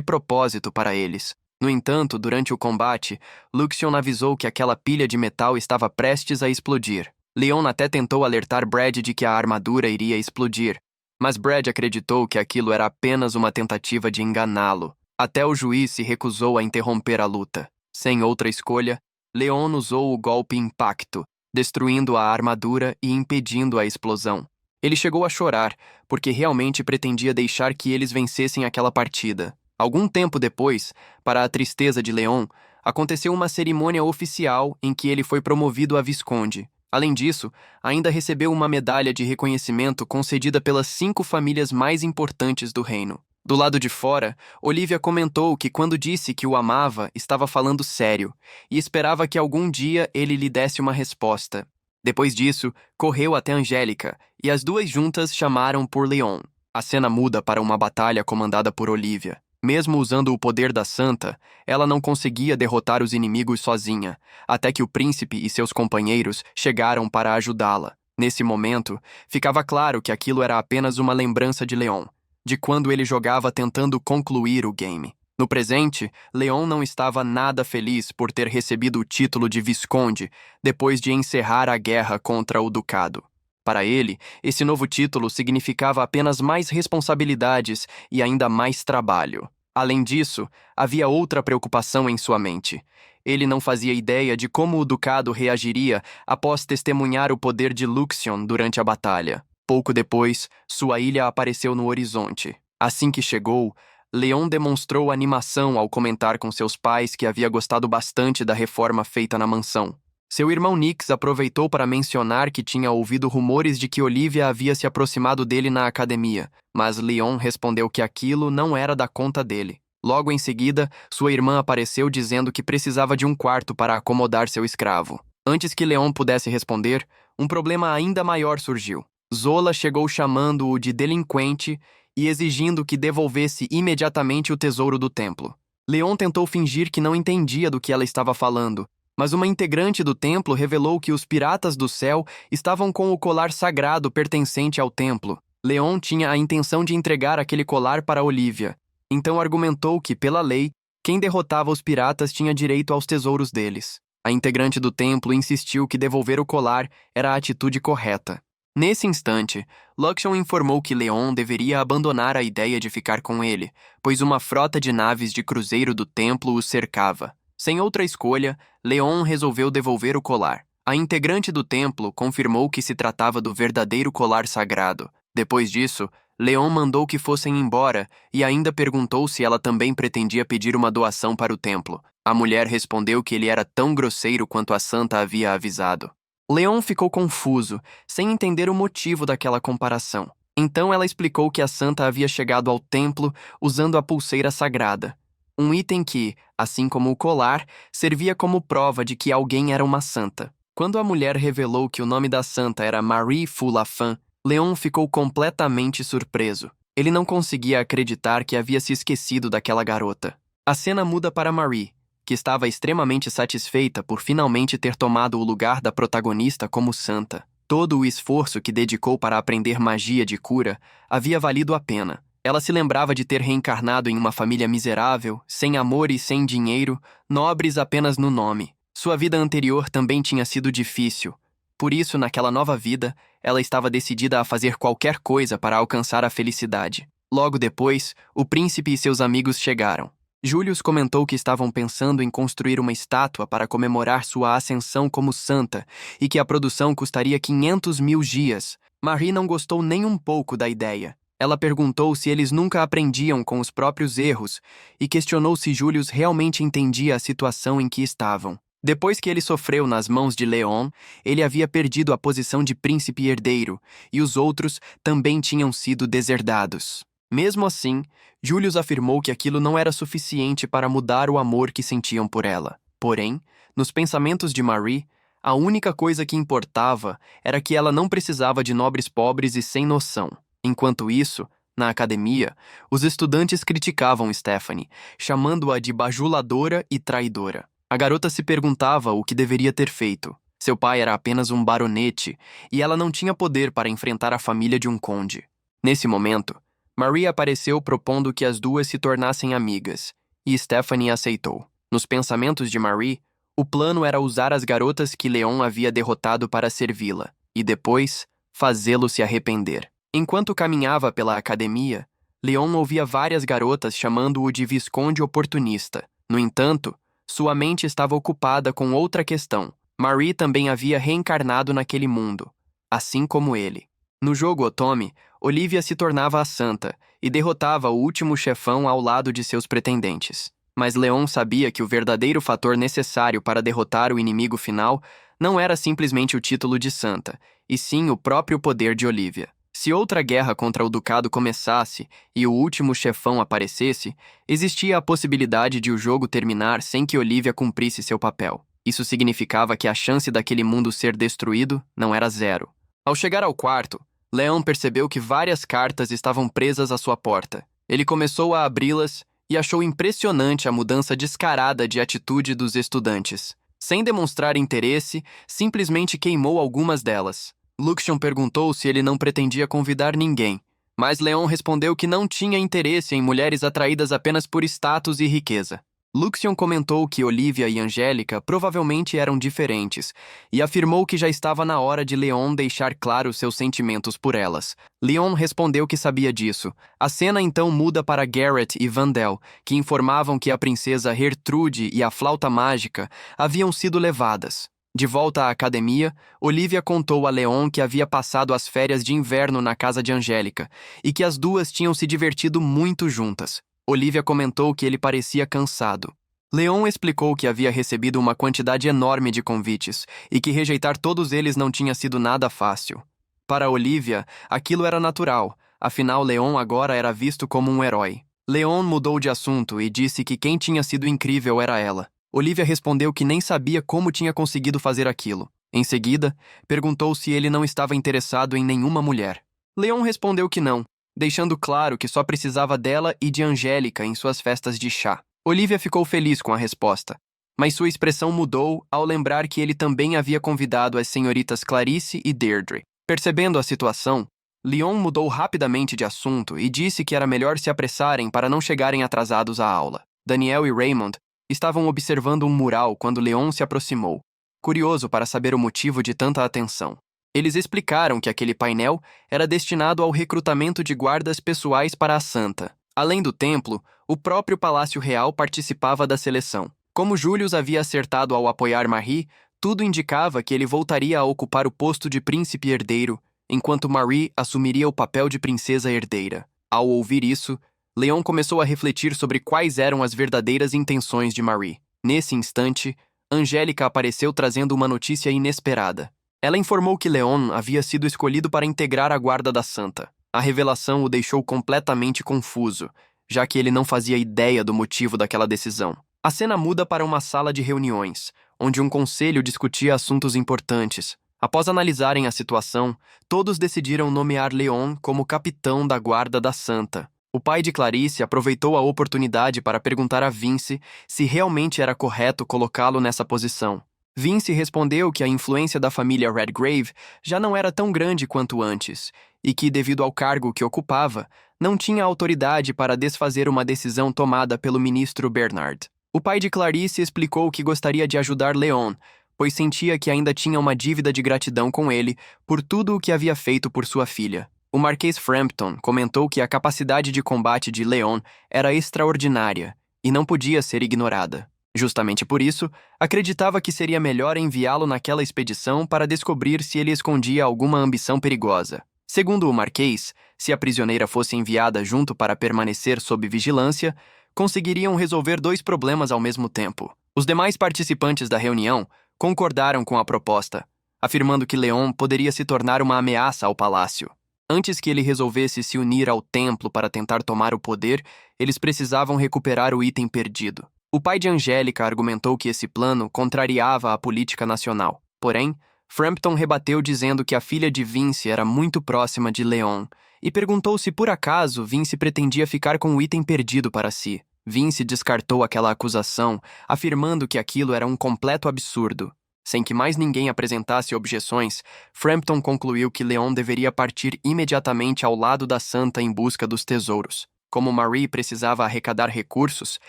propósito para eles. No entanto, durante o combate, Luxion avisou que aquela pilha de metal estava prestes a explodir. Leon até tentou alertar Brad de que a armadura iria explodir, mas Brad acreditou que aquilo era apenas uma tentativa de enganá-lo. Até o juiz se recusou a interromper a luta. Sem outra escolha, Leon usou o golpe Impacto, destruindo a armadura e impedindo a explosão. Ele chegou a chorar, porque realmente pretendia deixar que eles vencessem aquela partida. Algum tempo depois, para a tristeza de Leon, aconteceu uma cerimônia oficial em que ele foi promovido a visconde. Além disso, ainda recebeu uma medalha de reconhecimento concedida pelas 5 famílias mais importantes do reino. Do lado de fora, Olivia comentou que quando disse que o amava, estava falando sério, e esperava que algum dia ele lhe desse uma resposta. Depois disso, correu até Angélica, e as duas juntas chamaram por Leon. A cena muda para uma batalha comandada por Olivia. Mesmo usando o poder da Santa, ela não conseguia derrotar os inimigos sozinha, até que o príncipe e seus companheiros chegaram para ajudá-la. Nesse momento, ficava claro que aquilo era apenas uma lembrança de Leon, de quando ele jogava tentando concluir o game. No presente, Leon não estava nada feliz por ter recebido o título de Visconde depois de encerrar a guerra contra o Ducado. Para ele, esse novo título significava apenas mais responsabilidades e ainda mais trabalho. Além disso, havia outra preocupação em sua mente. Ele não fazia ideia de como o Ducado reagiria após testemunhar o poder de Luxion durante a batalha. Pouco depois, sua ilha apareceu no horizonte. Assim que chegou, Leon demonstrou animação ao comentar com seus pais que havia gostado bastante da reforma feita na mansão. Seu irmão Nix aproveitou para mencionar que tinha ouvido rumores de que Olivia havia se aproximado dele na academia, mas Leon respondeu que aquilo não era da conta dele. Logo em seguida, sua irmã apareceu dizendo que precisava de um quarto para acomodar seu escravo. Antes que Leon pudesse responder, um problema ainda maior surgiu. Zola chegou chamando-o de delinquente e exigindo que devolvesse imediatamente o tesouro do templo. Leon tentou fingir que não entendia do que ela estava falando, mas uma integrante do templo revelou que os piratas do céu estavam com o colar sagrado pertencente ao templo. Leon tinha a intenção de entregar aquele colar para Olivia, então argumentou que, pela lei, quem derrotava os piratas tinha direito aos tesouros deles. A integrante do templo insistiu que devolver o colar era a atitude correta. Nesse instante, Luxion informou que Leon deveria abandonar a ideia de ficar com ele, pois uma frota de naves de cruzeiro do templo o cercava. Sem outra escolha, Leon resolveu devolver o colar. A integrante do templo confirmou que se tratava do verdadeiro colar sagrado. Depois disso, Leon mandou que fossem embora e ainda perguntou se ela também pretendia pedir uma doação para o templo. A mulher respondeu que ele era tão grosseiro quanto a santa havia avisado. Leon ficou confuso, sem entender o motivo daquela comparação. Então ela explicou que a santa havia chegado ao templo usando a pulseira sagrada. Um item que, assim como o colar, servia como prova de que alguém era uma santa. Quando a mulher revelou que o nome da santa era Marie Foulafin, Leon ficou completamente surpreso. Ele não conseguia acreditar que havia se esquecido daquela garota. A cena muda para Marie, que estava extremamente satisfeita por finalmente ter tomado o lugar da protagonista como santa. Todo o esforço que dedicou para aprender magia de cura havia valido a pena. Ela se lembrava de ter reencarnado em uma família miserável, sem amor e sem dinheiro, nobres apenas no nome. Sua vida anterior também tinha sido difícil. Por isso, naquela nova vida, ela estava decidida a fazer qualquer coisa para alcançar a felicidade. Logo depois, o príncipe e seus amigos chegaram. Julius comentou que estavam pensando em construir uma estátua para comemorar sua ascensão como santa e que a produção custaria 500 mil gias. Marie não gostou nem um pouco da ideia. Ela perguntou se eles nunca aprendiam com os próprios erros e questionou se Julius realmente entendia a situação em que estavam. Depois que ele sofreu nas mãos de Leon, ele havia perdido a posição de príncipe herdeiro e os outros também tinham sido deserdados. Mesmo assim, Julius afirmou que aquilo não era suficiente para mudar o amor que sentiam por ela. Porém, nos pensamentos de Marie, a única coisa que importava era que ela não precisava de nobres pobres e sem noção. Enquanto isso, na academia, os estudantes criticavam Stephanie, chamando-a de bajuladora e traidora. A garota se perguntava o que deveria ter feito. Seu pai era apenas um baronete e ela não tinha poder para enfrentar a família de um conde. Nesse momento, Marie apareceu propondo que as duas se tornassem amigas, e Stephanie aceitou. Nos pensamentos de Marie, o plano era usar as garotas que Leon havia derrotado para servi-la, e depois, fazê-lo se arrepender. Enquanto caminhava pela academia, Leon ouvia várias garotas chamando-o de Visconde oportunista. No entanto, sua mente estava ocupada com outra questão. Marie também havia reencarnado naquele mundo, assim como ele. No jogo Otome, Olivia se tornava a santa e derrotava o último chefão ao lado de seus pretendentes. Mas Leon sabia que o verdadeiro fator necessário para derrotar o inimigo final não era simplesmente o título de santa, e sim o próprio poder de Olivia. Se outra guerra contra o ducado começasse e o último chefão aparecesse, existia a possibilidade de o jogo terminar sem que Olivia cumprisse seu papel. Isso significava que a chance daquele mundo ser destruído não era zero. Ao chegar ao quarto, Leon percebeu que várias cartas estavam presas à sua porta. Ele começou a abri-las e achou impressionante a mudança descarada de atitude dos estudantes. Sem demonstrar interesse, simplesmente queimou algumas delas. Luxion perguntou se ele não pretendia convidar ninguém, mas Leon respondeu que não tinha interesse em mulheres atraídas apenas por status e riqueza. Luxion comentou que Olivia e Angélica provavelmente eram diferentes e afirmou que já estava na hora de Leon deixar claro seus sentimentos por elas. Leon respondeu que sabia disso. A cena então muda para Garrett e Vandel, que informavam que a princesa Gertrude e a flauta mágica haviam sido levadas. De volta à academia, Olivia contou a Leon que havia passado as férias de inverno na casa de Angélica e que as duas tinham se divertido muito juntas. Olivia comentou que ele parecia cansado. Leon explicou que havia recebido uma quantidade enorme de convites e que rejeitar todos eles não tinha sido nada fácil. Para Olivia, aquilo era natural, afinal Leon agora era visto como um herói. Leon mudou de assunto e disse que quem tinha sido incrível era ela. Olivia respondeu que nem sabia como tinha conseguido fazer aquilo. Em seguida, perguntou se ele não estava interessado em nenhuma mulher. Leon respondeu que não, deixando claro que só precisava dela e de Angélica em suas festas de chá. Olivia ficou feliz com a resposta, mas sua expressão mudou ao lembrar que ele também havia convidado as senhoritas Clarice e Deirdre. Percebendo a situação, Leon mudou rapidamente de assunto e disse que era melhor se apressarem para não chegarem atrasados à aula. Daniel e Raymond estavam observando um mural quando Leon se aproximou, curioso para saber o motivo de tanta atenção. Eles explicaram que aquele painel era destinado ao recrutamento de guardas pessoais para a santa. Além do templo, o próprio Palácio Real participava da seleção. Como Julius havia acertado ao apoiar Marie, tudo indicava que ele voltaria a ocupar o posto de príncipe herdeiro, enquanto Marie assumiria o papel de princesa herdeira. Ao ouvir isso, Leon começou a refletir sobre quais eram as verdadeiras intenções de Marie. Nesse instante, Angélica apareceu trazendo uma notícia inesperada. Ela informou que Leon havia sido escolhido para integrar a guarda da santa. A revelação o deixou completamente confuso, já que ele não fazia ideia do motivo daquela decisão. A cena muda para uma sala de reuniões, onde um conselho discutia assuntos importantes. Após analisarem a situação, todos decidiram nomear Leon como capitão da Guarda da Santa. O pai de Clarice aproveitou a oportunidade para perguntar a Vince se realmente era correto colocá-lo nessa posição. Vince respondeu que a influência da família Redgrave já não era tão grande quanto antes, e que, devido ao cargo que ocupava, não tinha autoridade para desfazer uma decisão tomada pelo ministro Bernard. O pai de Clarice explicou que gostaria de ajudar Leon, pois sentia que ainda tinha uma dívida de gratidão com ele por tudo o que havia feito por sua filha. O Marquês Frampton comentou que a capacidade de combate de Leon era extraordinária e não podia ser ignorada. Justamente por isso, acreditava que seria melhor enviá-lo naquela expedição para descobrir se ele escondia alguma ambição perigosa. Segundo o Marquês, se a prisioneira fosse enviada junto para permanecer sob vigilância, conseguiriam resolver 2 problemas ao mesmo tempo. Os demais participantes da reunião concordaram com a proposta, afirmando que Leon poderia se tornar uma ameaça ao palácio. Antes que ele resolvesse se unir ao templo para tentar tomar o poder, eles precisavam recuperar o item perdido. O pai de Angélica argumentou que esse plano contrariava a política nacional. Porém, Frampton rebateu dizendo que a filha de Vince era muito próxima de Leon e perguntou se por acaso Vince pretendia ficar com o item perdido para si. Vince descartou aquela acusação, afirmando que aquilo era um completo absurdo. Sem que mais ninguém apresentasse objeções, Frampton concluiu que Leon deveria partir imediatamente ao lado da Santa em busca dos tesouros. Como Marie precisava arrecadar recursos,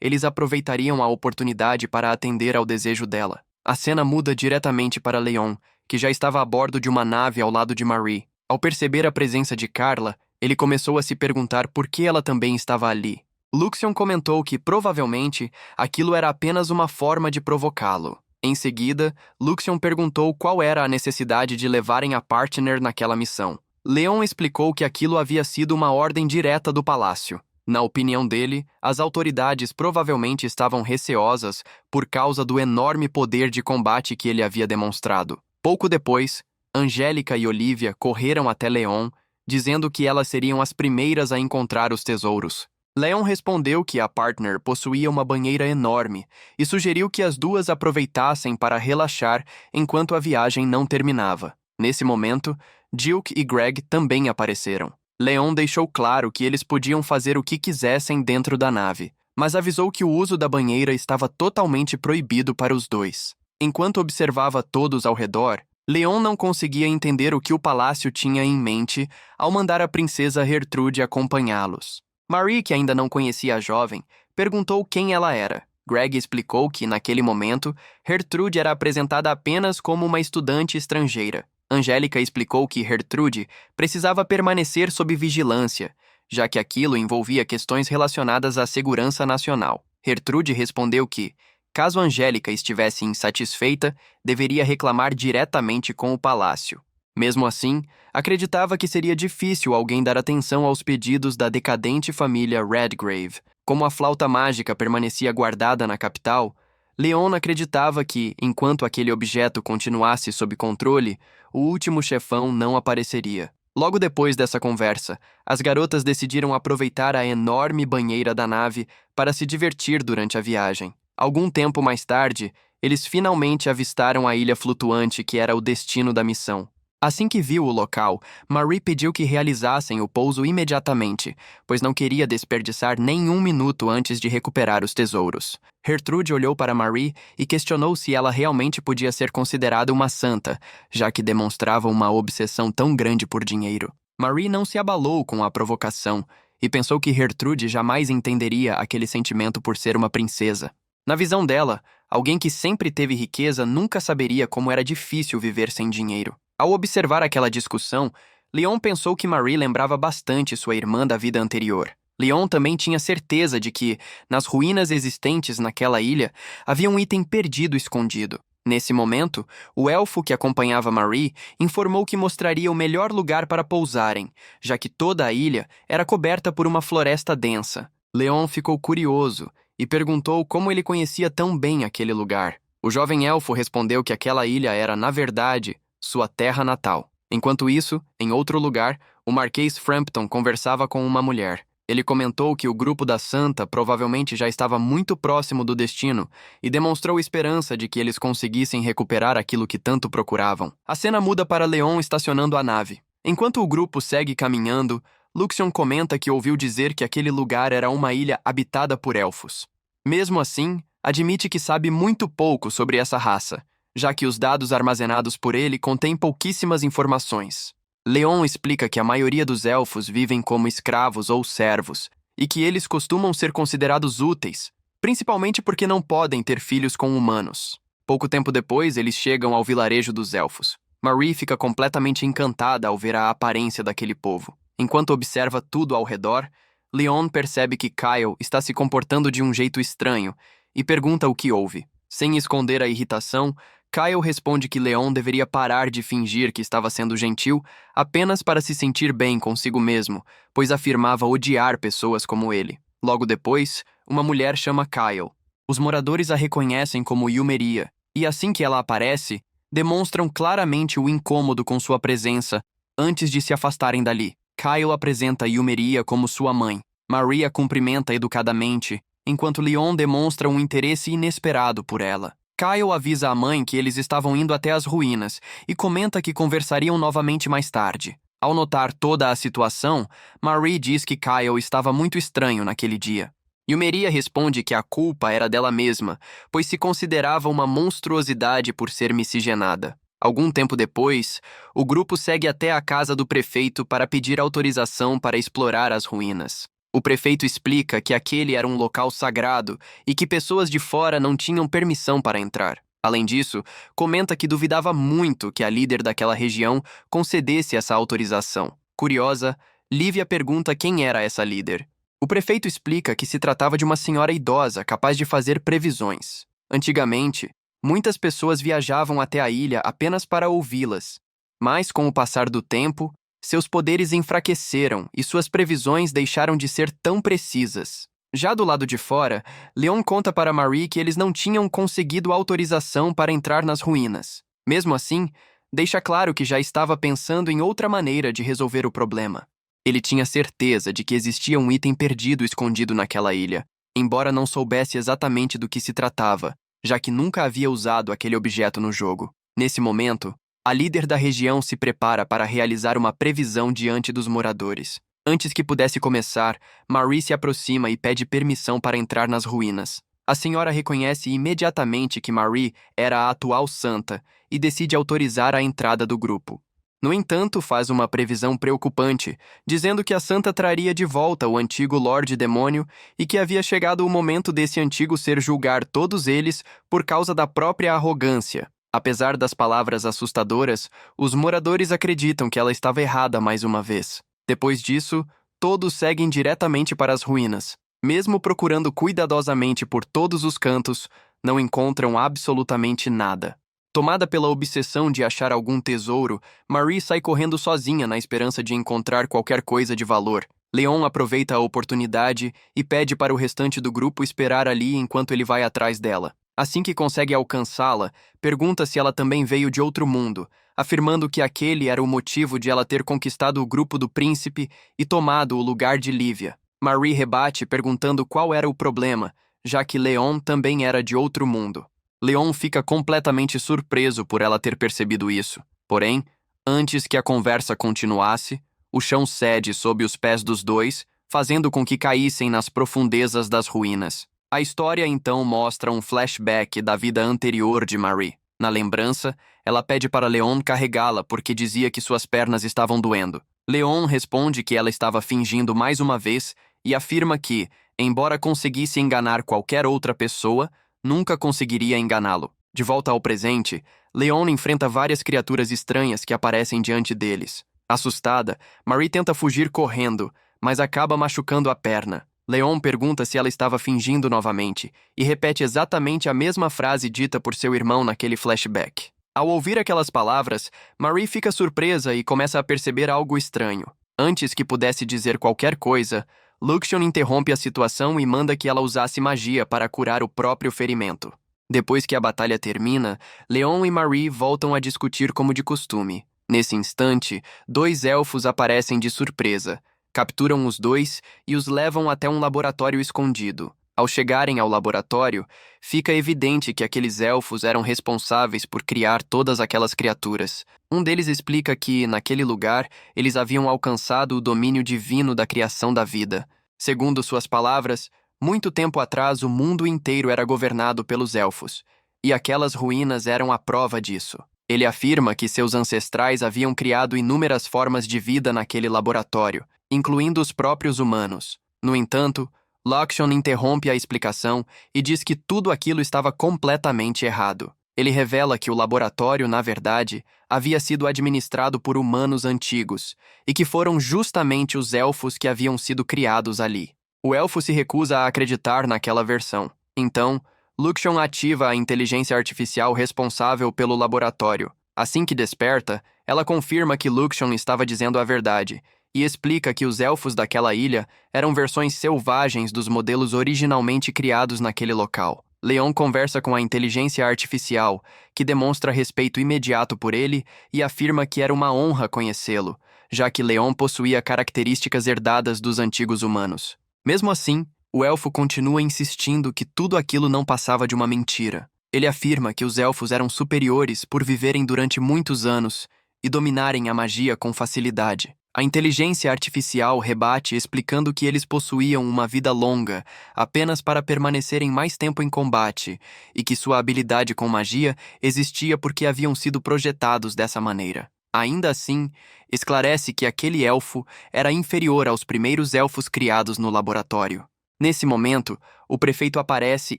eles aproveitariam a oportunidade para atender ao desejo dela. A cena muda diretamente para Leon, que já estava a bordo de uma nave ao lado de Marie. Ao perceber a presença de Carla, ele começou a se perguntar por que ela também estava ali. Luxion comentou que, provavelmente, aquilo era apenas uma forma de provocá-lo. Em seguida, Luxion perguntou qual era a necessidade de levarem a partner naquela missão. Leon explicou que aquilo havia sido uma ordem direta do palácio. Na opinião dele, as autoridades provavelmente estavam receosas por causa do enorme poder de combate que ele havia demonstrado. Pouco depois, Angélica e Olivia correram até Leon, dizendo que elas seriam as primeiras a encontrar os tesouros. Leon respondeu que a partner possuía uma banheira enorme e sugeriu que as duas aproveitassem para relaxar enquanto a viagem não terminava. Nesse momento, Duke e Greg também apareceram. Leon deixou claro que eles podiam fazer o que quisessem dentro da nave, mas avisou que o uso da banheira estava totalmente proibido para os dois. Enquanto observava todos ao redor, Leon não conseguia entender o que o palácio tinha em mente ao mandar a princesa Gertrude acompanhá-los. Marie, que ainda não conhecia a jovem, perguntou quem ela era. Greg explicou que, naquele momento, Gertrude era apresentada apenas como uma estudante estrangeira. Angélica explicou que Gertrude precisava permanecer sob vigilância, já que aquilo envolvia questões relacionadas à segurança nacional. Gertrude respondeu que, caso Angélica estivesse insatisfeita, deveria reclamar diretamente com o palácio. Mesmo assim, acreditava que seria difícil alguém dar atenção aos pedidos da decadente família Redgrave. Como a flauta mágica permanecia guardada na capital, Leon acreditava que, enquanto aquele objeto continuasse sob controle, o último chefão não apareceria. Logo depois dessa conversa, as garotas decidiram aproveitar a enorme banheira da nave para se divertir durante a viagem. Algum tempo mais tarde, eles finalmente avistaram a ilha flutuante que era o destino da missão. Assim que viu o local, Marie pediu que realizassem o pouso imediatamente, pois não queria desperdiçar nenhum minuto antes de recuperar os tesouros. Gertrude olhou para Marie e questionou se ela realmente podia ser considerada uma santa, já que demonstrava uma obsessão tão grande por dinheiro. Marie não se abalou com a provocação e pensou que Gertrude jamais entenderia aquele sentimento por ser uma princesa. Na visão dela, alguém que sempre teve riqueza nunca saberia como era difícil viver sem dinheiro. Ao observar aquela discussão, Leon pensou que Marie lembrava bastante sua irmã da vida anterior. Leon também tinha certeza de que, nas ruínas existentes naquela ilha, havia um item perdido escondido. Nesse momento, o elfo que acompanhava Marie informou que mostraria o melhor lugar para pousarem, já que toda a ilha era coberta por uma floresta densa. Leon ficou curioso e perguntou como ele conhecia tão bem aquele lugar. O jovem elfo respondeu que aquela ilha era, na verdade, sua terra natal. Enquanto isso, em outro lugar, o Marquês Frampton conversava com uma mulher. Ele comentou que o grupo da Santa provavelmente já estava muito próximo do destino e demonstrou esperança de que eles conseguissem recuperar aquilo que tanto procuravam. A cena muda para Leon estacionando a nave. Enquanto o grupo segue caminhando, Luxion comenta que ouviu dizer que aquele lugar era uma ilha habitada por elfos. Mesmo assim, admite que sabe muito pouco sobre essa raça, já que os dados armazenados por ele contêm pouquíssimas informações. Leon explica que a maioria dos elfos vivem como escravos ou servos, e que eles costumam ser considerados úteis, principalmente porque não podem ter filhos com humanos. Pouco tempo depois, eles chegam ao vilarejo dos elfos. Marie fica completamente encantada ao ver a aparência daquele povo. Enquanto observa tudo ao redor, Leon percebe que Kyle está se comportando de um jeito estranho e pergunta o que houve. Sem esconder a irritação, Kyle responde que Leon deveria parar de fingir que estava sendo gentil apenas para se sentir bem consigo mesmo, pois afirmava odiar pessoas como ele. Logo depois, uma mulher chama Kyle. Os moradores a reconhecem como Yumeria, e assim que ela aparece, demonstram claramente o incômodo com sua presença antes de se afastarem dali. Kyle apresenta Yumeria como sua mãe. Maria cumprimenta educadamente, enquanto Leon demonstra um interesse inesperado por ela. Kyle avisa a mãe que eles estavam indo até as ruínas e comenta que conversariam novamente mais tarde. Ao notar toda a situação, Marie diz que Kyle estava muito estranho naquele dia. Yumeria responde que a culpa era dela mesma, pois se considerava uma monstruosidade por ser miscigenada. Algum tempo depois, o grupo segue até a casa do prefeito para pedir autorização para explorar as ruínas. O prefeito explica que aquele era um local sagrado e que pessoas de fora não tinham permissão para entrar. Além disso, comenta que duvidava muito que a líder daquela região concedesse essa autorização. Curiosa, Lívia pergunta quem era essa líder. O prefeito explica que se tratava de uma senhora idosa capaz de fazer previsões. Antigamente, muitas pessoas viajavam até a ilha apenas para ouvi-las, mas com o passar do tempo, seus poderes enfraqueceram e suas previsões deixaram de ser tão precisas. Já do lado de fora, Leon conta para Marie que eles não tinham conseguido autorização para entrar nas ruínas. Mesmo assim, deixa claro que já estava pensando em outra maneira de resolver o problema. Ele tinha certeza de que existia um item perdido escondido naquela ilha, embora não soubesse exatamente do que se tratava, já que nunca havia usado aquele objeto no jogo. Nesse momento, a líder da região se prepara para realizar uma previsão diante dos moradores. Antes que pudesse começar, Marie se aproxima e pede permissão para entrar nas ruínas. A senhora reconhece imediatamente que Marie era a atual santa e decide autorizar a entrada do grupo. No entanto, faz uma previsão preocupante, dizendo que a santa traria de volta o antigo Lorde Demônio e que havia chegado o momento desse antigo ser julgar todos eles por causa da própria arrogância. Apesar das palavras assustadoras, os moradores acreditam que ela estava errada mais uma vez. Depois disso, todos seguem diretamente para as ruínas. Mesmo procurando cuidadosamente por todos os cantos, não encontram absolutamente nada. Tomada pela obsessão de achar algum tesouro, Marie sai correndo sozinha na esperança de encontrar qualquer coisa de valor. Leon aproveita a oportunidade e pede para o restante do grupo esperar ali enquanto ele vai atrás dela. Assim que consegue alcançá-la, pergunta se ela também veio de outro mundo, afirmando que aquele era o motivo de ela ter conquistado o grupo do príncipe e tomado o lugar de Lívia. Marie rebate perguntando qual era o problema, já que Leon também era de outro mundo. Leon fica completamente surpreso por ela ter percebido isso. Porém, antes que a conversa continuasse, o chão cede sob os pés dos dois, fazendo com que caíssem nas profundezas das ruínas. A história então mostra um flashback da vida anterior de Marie. Na lembrança, ela pede para Leon carregá-la porque dizia que suas pernas estavam doendo. Leon responde que ela estava fingindo mais uma vez e afirma que, embora conseguisse enganar qualquer outra pessoa, nunca conseguiria enganá-lo. De volta ao presente, Leon enfrenta várias criaturas estranhas que aparecem diante deles. Assustada, Marie tenta fugir correndo, mas acaba machucando a perna. Leon pergunta se ela estava fingindo novamente e repete exatamente a mesma frase dita por seu irmão naquele flashback. Ao ouvir aquelas palavras, Marie fica surpresa e começa a perceber algo estranho. Antes que pudesse dizer qualquer coisa, Luxion interrompe a situação e manda que ela usasse magia para curar o próprio ferimento. Depois que a batalha termina, Leon e Marie voltam a discutir como de costume. Nesse instante, dois elfos aparecem de surpresa. Capturam os dois e os levam até um laboratório escondido. Ao chegarem ao laboratório, fica evidente que aqueles elfos eram responsáveis por criar todas aquelas criaturas. Um deles explica que, naquele lugar, eles haviam alcançado o domínio divino da criação da vida. Segundo suas palavras, muito tempo atrás o mundo inteiro era governado pelos elfos, e aquelas ruínas eram a prova disso. Ele afirma que seus ancestrais haviam criado inúmeras formas de vida naquele laboratório, incluindo os próprios humanos. No entanto, Loxton interrompe a explicação e diz que tudo aquilo estava completamente errado. Ele revela que o laboratório, na verdade, havia sido administrado por humanos antigos e que foram justamente os elfos que haviam sido criados ali. O elfo se recusa a acreditar naquela versão. Então, Loxton ativa a inteligência artificial responsável pelo laboratório. Assim que desperta, ela confirma que Loxton estava dizendo a verdade e explica que os elfos daquela ilha eram versões selvagens dos modelos originalmente criados naquele local. Leon conversa com a inteligência artificial, que demonstra respeito imediato por ele e afirma que era uma honra conhecê-lo, já que Leon possuía características herdadas dos antigos humanos. Mesmo assim, o elfo continua insistindo que tudo aquilo não passava de uma mentira. Ele afirma que os elfos eram superiores por viverem durante muitos anos e dominarem a magia com facilidade. A inteligência artificial rebate explicando que eles possuíam uma vida longa apenas para permanecerem mais tempo em combate e que sua habilidade com magia existia porque haviam sido projetados dessa maneira. Ainda assim, esclarece que aquele elfo era inferior aos primeiros elfos criados no laboratório. Nesse momento, o prefeito aparece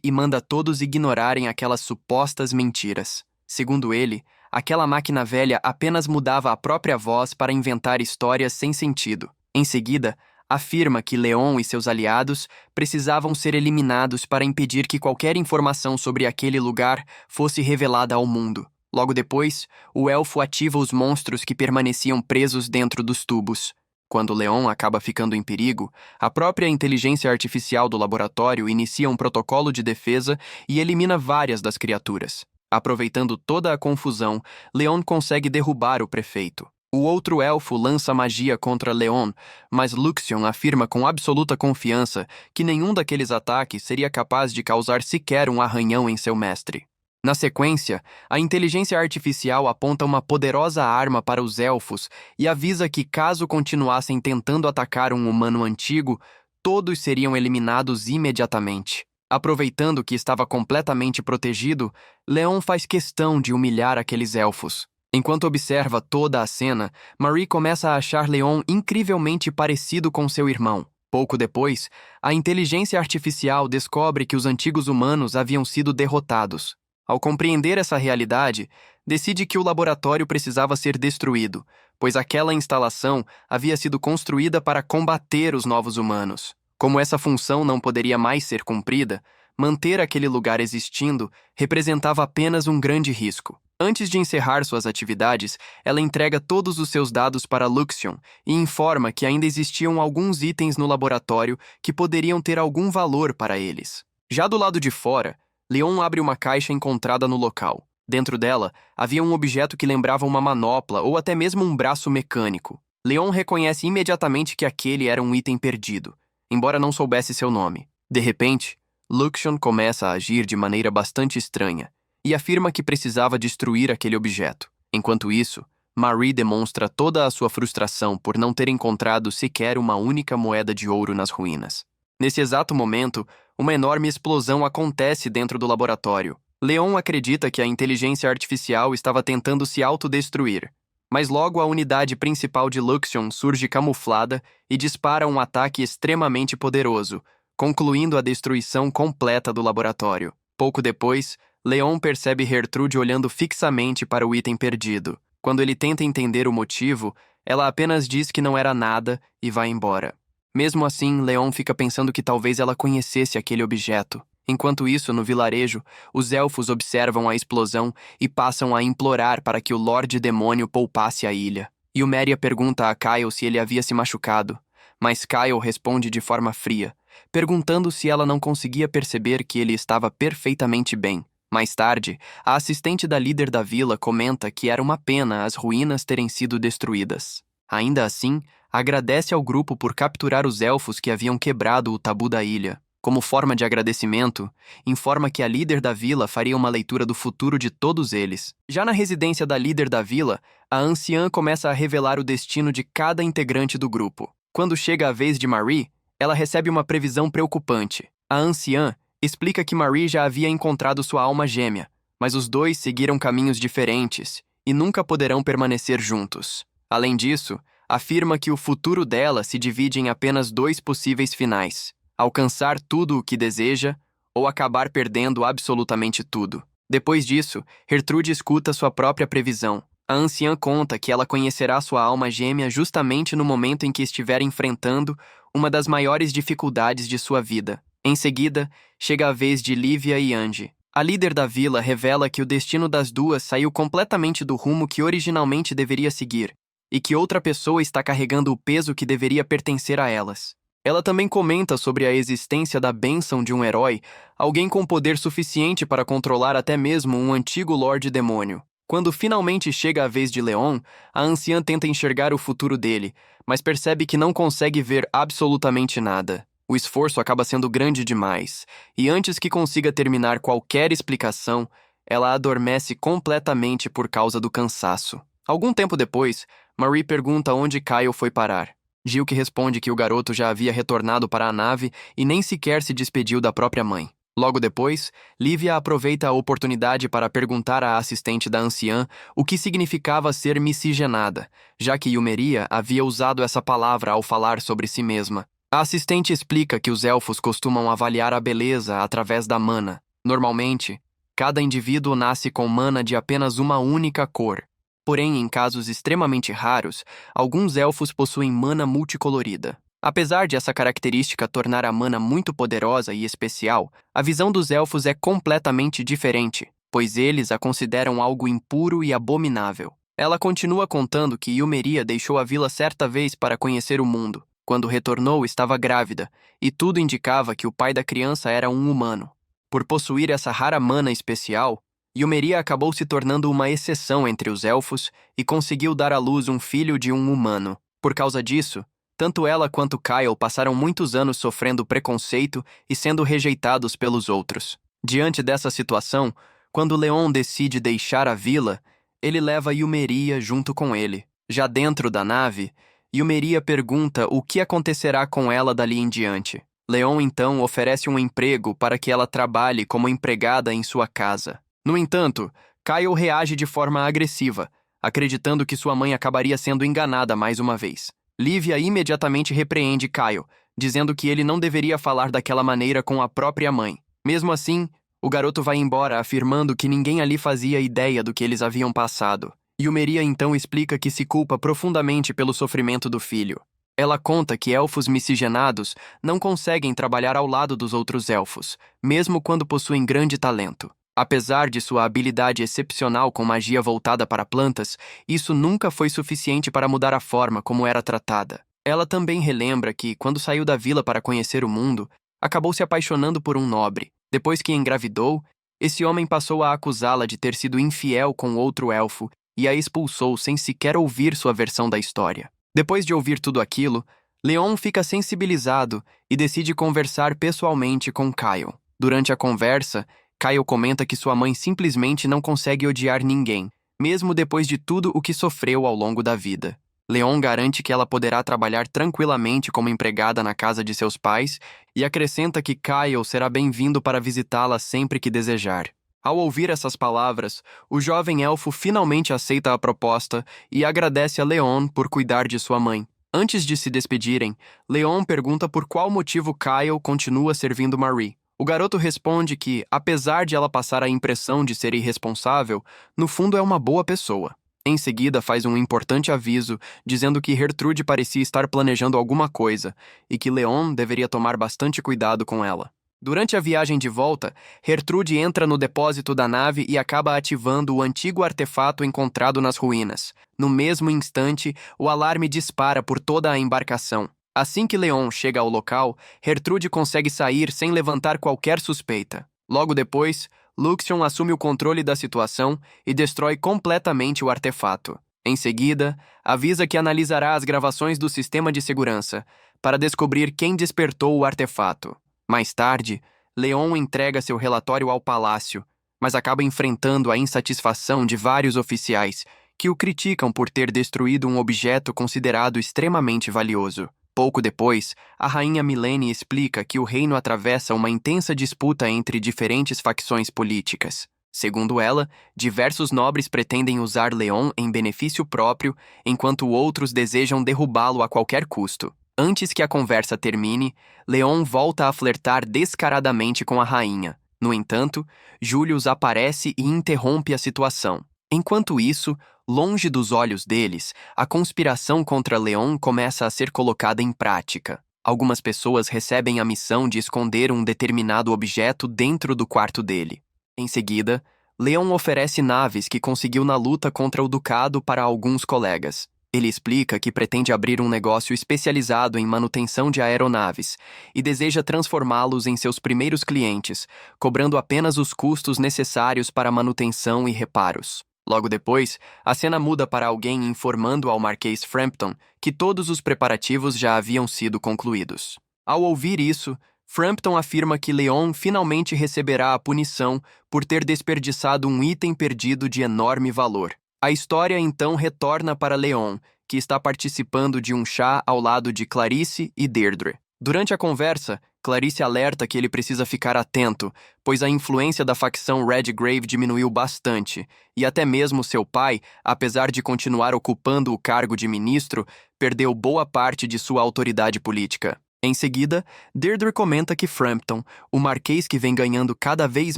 e manda todos ignorarem aquelas supostas mentiras. Segundo ele, aquela máquina velha apenas mudava a própria voz para inventar histórias sem sentido. Em seguida, afirma que Leon e seus aliados precisavam ser eliminados para impedir que qualquer informação sobre aquele lugar fosse revelada ao mundo. Logo depois, o elfo ativa os monstros que permaneciam presos dentro dos tubos. Quando Leon acaba ficando em perigo, a própria inteligência artificial do laboratório inicia um protocolo de defesa e elimina várias das criaturas. Aproveitando toda a confusão, Leon consegue derrubar o prefeito. O outro elfo lança magia contra Leon, mas Luxion afirma com absoluta confiança que nenhum daqueles ataques seria capaz de causar sequer um arranhão em seu mestre. Na sequência, a inteligência artificial aponta uma poderosa arma para os elfos e avisa que, caso continuassem tentando atacar um humano antigo, todos seriam eliminados imediatamente. Aproveitando que estava completamente protegido, Leon faz questão de humilhar aqueles elfos. Enquanto observa toda a cena, Marie começa a achar Leon incrivelmente parecido com seu irmão. Pouco depois, a inteligência artificial descobre que os antigos humanos haviam sido derrotados. Ao compreender essa realidade, decide que o laboratório precisava ser destruído, pois aquela instalação havia sido construída para combater os novos humanos. Como essa função não poderia mais ser cumprida, manter aquele lugar existindo representava apenas um grande risco. Antes de encerrar suas atividades, ela entrega todos os seus dados para Luxion e informa que ainda existiam alguns itens no laboratório que poderiam ter algum valor para eles. Já do lado de fora, Leon abre uma caixa encontrada no local. Dentro dela, havia um objeto que lembrava uma manopla ou até mesmo um braço mecânico. Leon reconhece imediatamente que aquele era um item perdido, embora não soubesse seu nome. De repente, Luxion começa a agir de maneira bastante estranha e afirma que precisava destruir aquele objeto. Enquanto isso, Marie demonstra toda a sua frustração por não ter encontrado sequer uma única moeda de ouro nas ruínas. Nesse exato momento, uma enorme explosão acontece dentro do laboratório. Leon acredita que a inteligência artificial estava tentando se autodestruir, mas logo a unidade principal de Luxion surge camuflada e dispara um ataque extremamente poderoso, concluindo a destruição completa do laboratório. Pouco depois, Leon percebe Gertrude olhando fixamente para o item perdido. Quando ele tenta entender o motivo, ela apenas diz que não era nada e vai embora. Mesmo assim, Leon fica pensando que talvez ela conhecesse aquele objeto. Enquanto isso, no vilarejo, os elfos observam a explosão e passam a implorar para que o Lorde Demônio poupasse a ilha. Yumeria pergunta a Kyle se ele havia se machucado, mas Kyle responde de forma fria, perguntando se ela não conseguia perceber que ele estava perfeitamente bem. Mais tarde, a assistente da líder da vila comenta que era uma pena as ruínas terem sido destruídas. Ainda assim, agradece ao grupo por capturar os elfos que haviam quebrado o tabu da ilha. Como forma de agradecimento, informa que a líder da vila faria uma leitura do futuro de todos eles. Já na residência da líder da vila, a anciã começa a revelar o destino de cada integrante do grupo. Quando chega a vez de Marie, ela recebe uma previsão preocupante. A anciã explica que Marie já havia encontrado sua alma gêmea, mas os dois seguiram caminhos diferentes e nunca poderão permanecer juntos. Além disso, afirma que o futuro dela se divide em apenas 2 possíveis finais: alcançar tudo o que deseja ou acabar perdendo absolutamente tudo. Depois disso, Gertrude escuta sua própria previsão. A anciã conta que ela conhecerá sua alma gêmea justamente no momento em que estiver enfrentando uma das maiores dificuldades de sua vida. Em seguida, chega a vez de Lívia e Angie. A líder da vila revela que o destino das duas saiu completamente do rumo que originalmente deveria seguir, e que outra pessoa está carregando o peso que deveria pertencer a elas. Ela também comenta sobre a existência da bênção de um herói, alguém com poder suficiente para controlar até mesmo um antigo Lorde Demônio. Quando finalmente chega a vez de Leon, a anciã tenta enxergar o futuro dele, mas percebe que não consegue ver absolutamente nada. O esforço acaba sendo grande demais, e antes que consiga terminar qualquer explicação, ela adormece completamente por causa do cansaço. Algum tempo depois, Marie pergunta onde Kyle foi parar. Gilk responde que o garoto já havia retornado para a nave e nem sequer se despediu da própria mãe. Logo depois, Lívia aproveita a oportunidade para perguntar à assistente da anciã o que significava ser miscigenada, já que Yumeria havia usado essa palavra ao falar sobre si mesma. A assistente explica que os elfos costumam avaliar a beleza através da mana. Normalmente, cada indivíduo nasce com mana de apenas uma única cor. Porém, em casos extremamente raros, alguns elfos possuem mana multicolorida. Apesar de essa característica tornar a mana muito poderosa e especial, a visão dos elfos é completamente diferente, pois eles a consideram algo impuro e abominável. Ela continua contando que Yumeria deixou a vila certa vez para conhecer o mundo. Quando retornou, estava grávida, e tudo indicava que o pai da criança era um humano. Por possuir essa rara mana especial, Yumeria acabou se tornando uma exceção entre os elfos e conseguiu dar à luz um filho de um humano. Por causa disso, tanto ela quanto Kyle passaram muitos anos sofrendo preconceito e sendo rejeitados pelos outros. Diante dessa situação, quando Leon decide deixar a vila, ele leva Yumeria junto com ele. Já dentro da nave, Yumeria pergunta o que acontecerá com ela dali em diante. Leon então oferece um emprego para que ela trabalhe como empregada em sua casa. No entanto, Kyle reage de forma agressiva, acreditando que sua mãe acabaria sendo enganada mais uma vez. Lívia imediatamente repreende Kyle, dizendo que ele não deveria falar daquela maneira com a própria mãe. Mesmo assim, o garoto vai embora afirmando que ninguém ali fazia ideia do que eles haviam passado. Yumeria então explica que se culpa profundamente pelo sofrimento do filho. Ela conta que elfos miscigenados não conseguem trabalhar ao lado dos outros elfos, mesmo quando possuem grande talento. Apesar de sua habilidade excepcional com magia voltada para plantas, isso nunca foi suficiente para mudar a forma como era tratada. Ela também relembra que, quando saiu da vila para conhecer o mundo, acabou se apaixonando por um nobre. Depois que engravidou, esse homem passou a acusá-la de ter sido infiel com outro elfo e a expulsou sem sequer ouvir sua versão da história. Depois de ouvir tudo aquilo, Leon fica sensibilizado e decide conversar pessoalmente com Kyle. Durante a conversa, Kyle comenta que sua mãe simplesmente não consegue odiar ninguém, mesmo depois de tudo o que sofreu ao longo da vida. Leon garante que ela poderá trabalhar tranquilamente como empregada na casa de seus pais e acrescenta que Kyle será bem-vindo para visitá-la sempre que desejar. Ao ouvir essas palavras, o jovem elfo finalmente aceita a proposta e agradece a Leon por cuidar de sua mãe. Antes de se despedirem, Leon pergunta por qual motivo Kyle continua servindo Marie. O garoto responde que, apesar de ela passar a impressão de ser irresponsável, no fundo é uma boa pessoa. Em seguida, faz um importante aviso, dizendo que Gertrude parecia estar planejando alguma coisa e que Leon deveria tomar bastante cuidado com ela. Durante a viagem de volta, Gertrude entra no depósito da nave e acaba ativando o antigo artefato encontrado nas ruínas. No mesmo instante, o alarme dispara por toda a embarcação. Assim que Leon chega ao local, Gertrude consegue sair sem levantar qualquer suspeita. Logo depois, Luxion assume o controle da situação e destrói completamente o artefato. Em seguida, avisa que analisará as gravações do sistema de segurança para descobrir quem despertou o artefato. Mais tarde, Leon entrega seu relatório ao palácio, mas acaba enfrentando a insatisfação de vários oficiais que o criticam por ter destruído um objeto considerado extremamente valioso. Pouco depois, a rainha Milene explica que o reino atravessa uma intensa disputa entre diferentes facções políticas. Segundo ela, diversos nobres pretendem usar Leon em benefício próprio, enquanto outros desejam derrubá-lo a qualquer custo. Antes que a conversa termine, Leon volta a flertar descaradamente com a rainha. No entanto, Julius aparece e interrompe a situação. Enquanto isso, longe dos olhos deles, a conspiração contra Leon começa a ser colocada em prática. Algumas pessoas recebem a missão de esconder um determinado objeto dentro do quarto dele. Em seguida, Leon oferece naves que conseguiu na luta contra o Ducado para alguns colegas. Ele explica que pretende abrir um negócio especializado em manutenção de aeronaves e deseja transformá-los em seus primeiros clientes, cobrando apenas os custos necessários para manutenção e reparos. Logo depois, a cena muda para alguém informando ao Marquês Frampton que todos os preparativos já haviam sido concluídos. Ao ouvir isso, Frampton afirma que Leon finalmente receberá a punição por ter desperdiçado um item perdido de enorme valor. A história então retorna para Leon, que está participando de um chá ao lado de Clarice e Deirdre. Durante a conversa, Clarice alerta que ele precisa ficar atento, pois a influência da facção Redgrave diminuiu bastante, e até mesmo seu pai, apesar de continuar ocupando o cargo de ministro, perdeu boa parte de sua autoridade política. Em seguida, Deirdre comenta que Frampton, o marquês que vem ganhando cada vez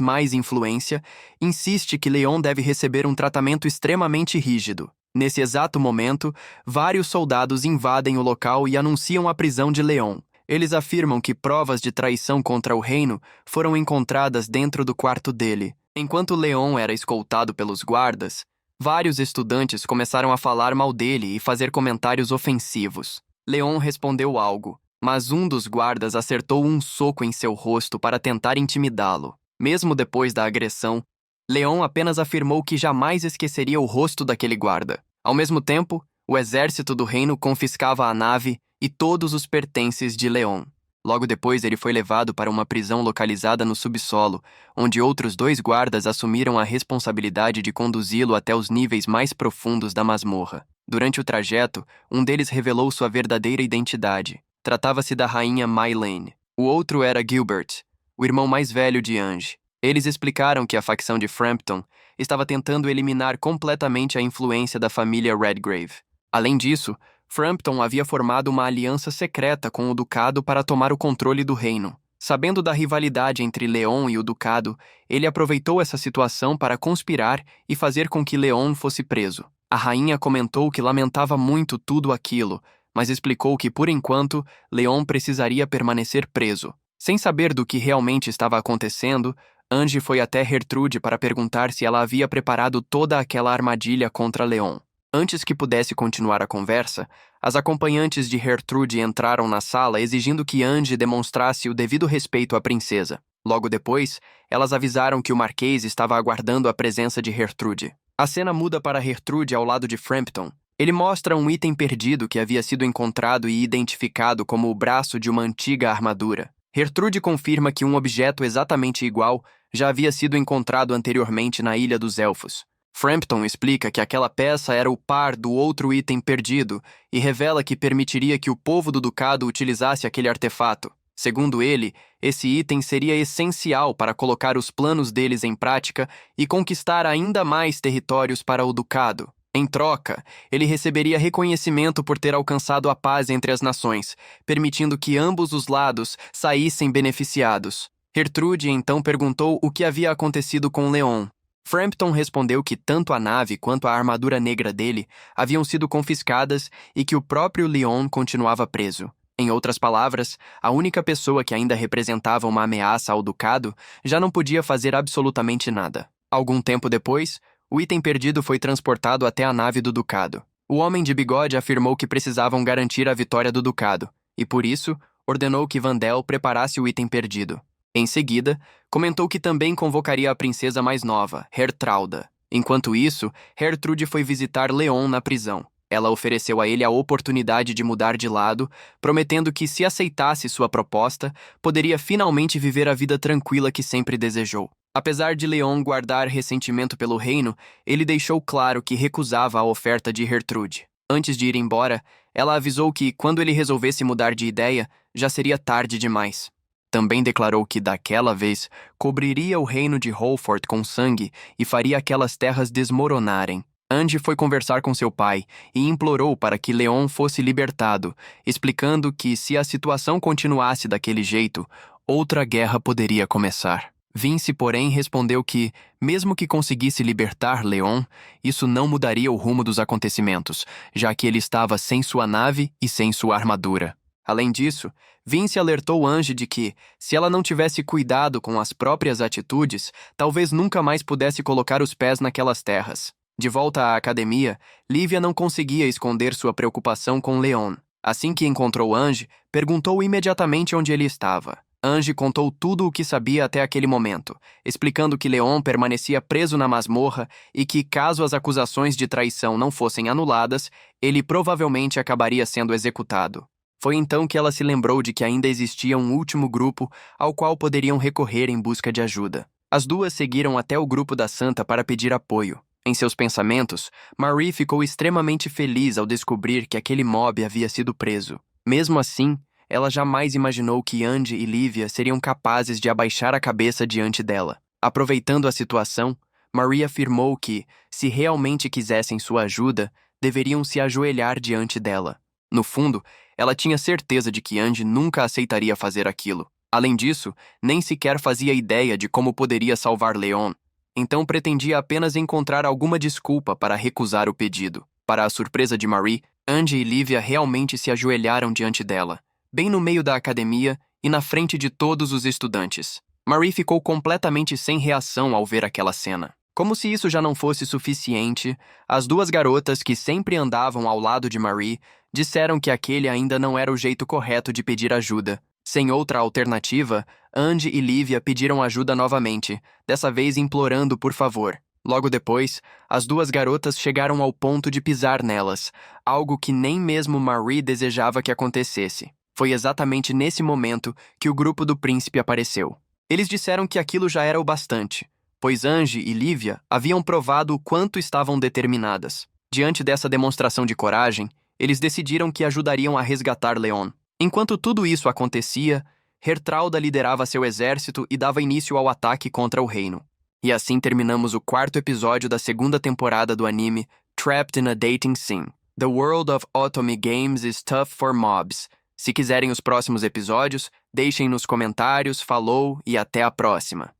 mais influência, insiste que Leon deve receber um tratamento extremamente rígido. Nesse exato momento, vários soldados invadem o local e anunciam a prisão de Leon. Eles afirmam que provas de traição contra o reino foram encontradas dentro do quarto dele. Enquanto Leon era escoltado pelos guardas, vários estudantes começaram a falar mal dele e fazer comentários ofensivos. Leon respondeu algo, mas um dos guardas acertou um soco em seu rosto para tentar intimidá-lo. Mesmo depois da agressão, Leon apenas afirmou que jamais esqueceria o rosto daquele guarda. Ao mesmo tempo, o exército do reino confiscava a nave e todos os pertences de Leon. Logo depois, ele foi levado para uma prisão localizada no subsolo, onde outros 2 guardas assumiram a responsabilidade de conduzi-lo até os níveis mais profundos da masmorra. Durante o trajeto, um deles revelou sua verdadeira identidade. Tratava-se da rainha Mylene. O outro era Gilbert, o irmão mais velho de Ange. Eles explicaram que a facção de Frampton estava tentando eliminar completamente a influência da família Redgrave. Além disso, Frampton havia formado uma aliança secreta com o Ducado para tomar o controle do reino. Sabendo da rivalidade entre Leon e o Ducado, ele aproveitou essa situação para conspirar e fazer com que Leon fosse preso. A rainha comentou que lamentava muito tudo aquilo, mas explicou que, por enquanto, Leon precisaria permanecer preso. Sem saber do que realmente estava acontecendo, Ange foi até Gertrude para perguntar se ela havia preparado toda aquela armadilha contra Leon. Antes que pudesse continuar a conversa, as acompanhantes de Gertrude entraram na sala exigindo que Ange demonstrasse o devido respeito à princesa. Logo depois, elas avisaram que o Marquês estava aguardando a presença de Gertrude. A cena muda para Gertrude ao lado de Frampton. Ele mostra um item perdido que havia sido encontrado e identificado como o braço de uma antiga armadura. Gertrude confirma que um objeto exatamente igual já havia sido encontrado anteriormente na Ilha dos Elfos. Frampton explica que aquela peça era o par do outro item perdido e revela que permitiria que o povo do Ducado utilizasse aquele artefato. Segundo ele, esse item seria essencial para colocar os planos deles em prática e conquistar ainda mais territórios para o Ducado. Em troca, ele receberia reconhecimento por ter alcançado a paz entre as nações, permitindo que ambos os lados saíssem beneficiados. Gertrude então perguntou o que havia acontecido com Leon. Frampton respondeu que tanto a nave quanto a armadura negra dele haviam sido confiscadas e que o próprio Leon continuava preso. Em outras palavras, a única pessoa que ainda representava uma ameaça ao Ducado já não podia fazer absolutamente nada. Algum tempo depois, o item perdido foi transportado até a nave do Ducado. O homem de bigode afirmou que precisavam garantir a vitória do Ducado, e por isso, ordenou que Vandel preparasse o item perdido. Em seguida, comentou que também convocaria a princesa mais nova, Hertralda. Enquanto isso, Gertrude foi visitar Leon na prisão. Ela ofereceu a ele a oportunidade de mudar de lado, prometendo que, se aceitasse sua proposta, poderia finalmente viver a vida tranquila que sempre desejou. Apesar de Leon guardar ressentimento pelo reino, ele deixou claro que recusava a oferta de Gertrude. Antes de ir embora, ela avisou que, quando ele resolvesse mudar de ideia, já seria tarde demais. Também declarou que, daquela vez, cobriria o reino de Holford com sangue e faria aquelas terras desmoronarem. Ange foi conversar com seu pai e implorou para que Leon fosse libertado, explicando que, se a situação continuasse daquele jeito, outra guerra poderia começar. Vince, porém, respondeu que, mesmo que conseguisse libertar Leon, isso não mudaria o rumo dos acontecimentos, já que ele estava sem sua nave e sem sua armadura. Além disso, Vince alertou Ange de que, se ela não tivesse cuidado com as próprias atitudes, talvez nunca mais pudesse colocar os pés naquelas terras. De volta à academia, Livia não conseguia esconder sua preocupação com Leon. Assim que encontrou Ange, perguntou imediatamente onde ele estava. Ange contou tudo o que sabia até aquele momento, explicando que Leon permanecia preso na masmorra e que, caso as acusações de traição não fossem anuladas, ele provavelmente acabaria sendo executado. Foi então que ela se lembrou de que ainda existia um último grupo ao qual poderiam recorrer em busca de ajuda. As duas seguiram até o grupo da Santa para pedir apoio. Em seus pensamentos, Marie ficou extremamente feliz ao descobrir que aquele mob havia sido preso. Mesmo assim, ela jamais imaginou que Ange e Livia seriam capazes de abaixar a cabeça diante dela. Aproveitando a situação, Marie afirmou que, se realmente quisessem sua ajuda, deveriam se ajoelhar diante dela. No fundo, ela tinha certeza de que Ange nunca aceitaria fazer aquilo. Além disso, nem sequer fazia ideia de como poderia salvar Leon. Então pretendia apenas encontrar alguma desculpa para recusar o pedido. Para a surpresa de Marie, Ange e Livia realmente se ajoelharam diante dela, bem no meio da academia e na frente de todos os estudantes. Marie ficou completamente sem reação ao ver aquela cena. Como se isso já não fosse suficiente, as duas garotas que sempre andavam ao lado de Marie disseram que aquele ainda não era o jeito correto de pedir ajuda. Sem outra alternativa, Ange e Livia pediram ajuda novamente, dessa vez implorando por favor. Logo depois, as duas garotas chegaram ao ponto de pisar nelas, algo que nem mesmo Marie desejava que acontecesse. Foi exatamente nesse momento que o grupo do príncipe apareceu. Eles disseram que aquilo já era o bastante, pois Ange e Livia haviam provado o quanto estavam determinadas. Diante dessa demonstração de coragem, eles decidiram que ajudariam a resgatar Leon. Enquanto tudo isso acontecia, Hertralda liderava seu exército e dava início ao ataque contra o reino. E assim terminamos o 4º episódio da 2ª temporada do anime Trapped in a Dating Sim. The World of Otome Games is Tough for Mobs. Se quiserem os próximos episódios, deixem nos comentários, falou e até a próxima.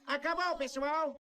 Acabou, pessoal!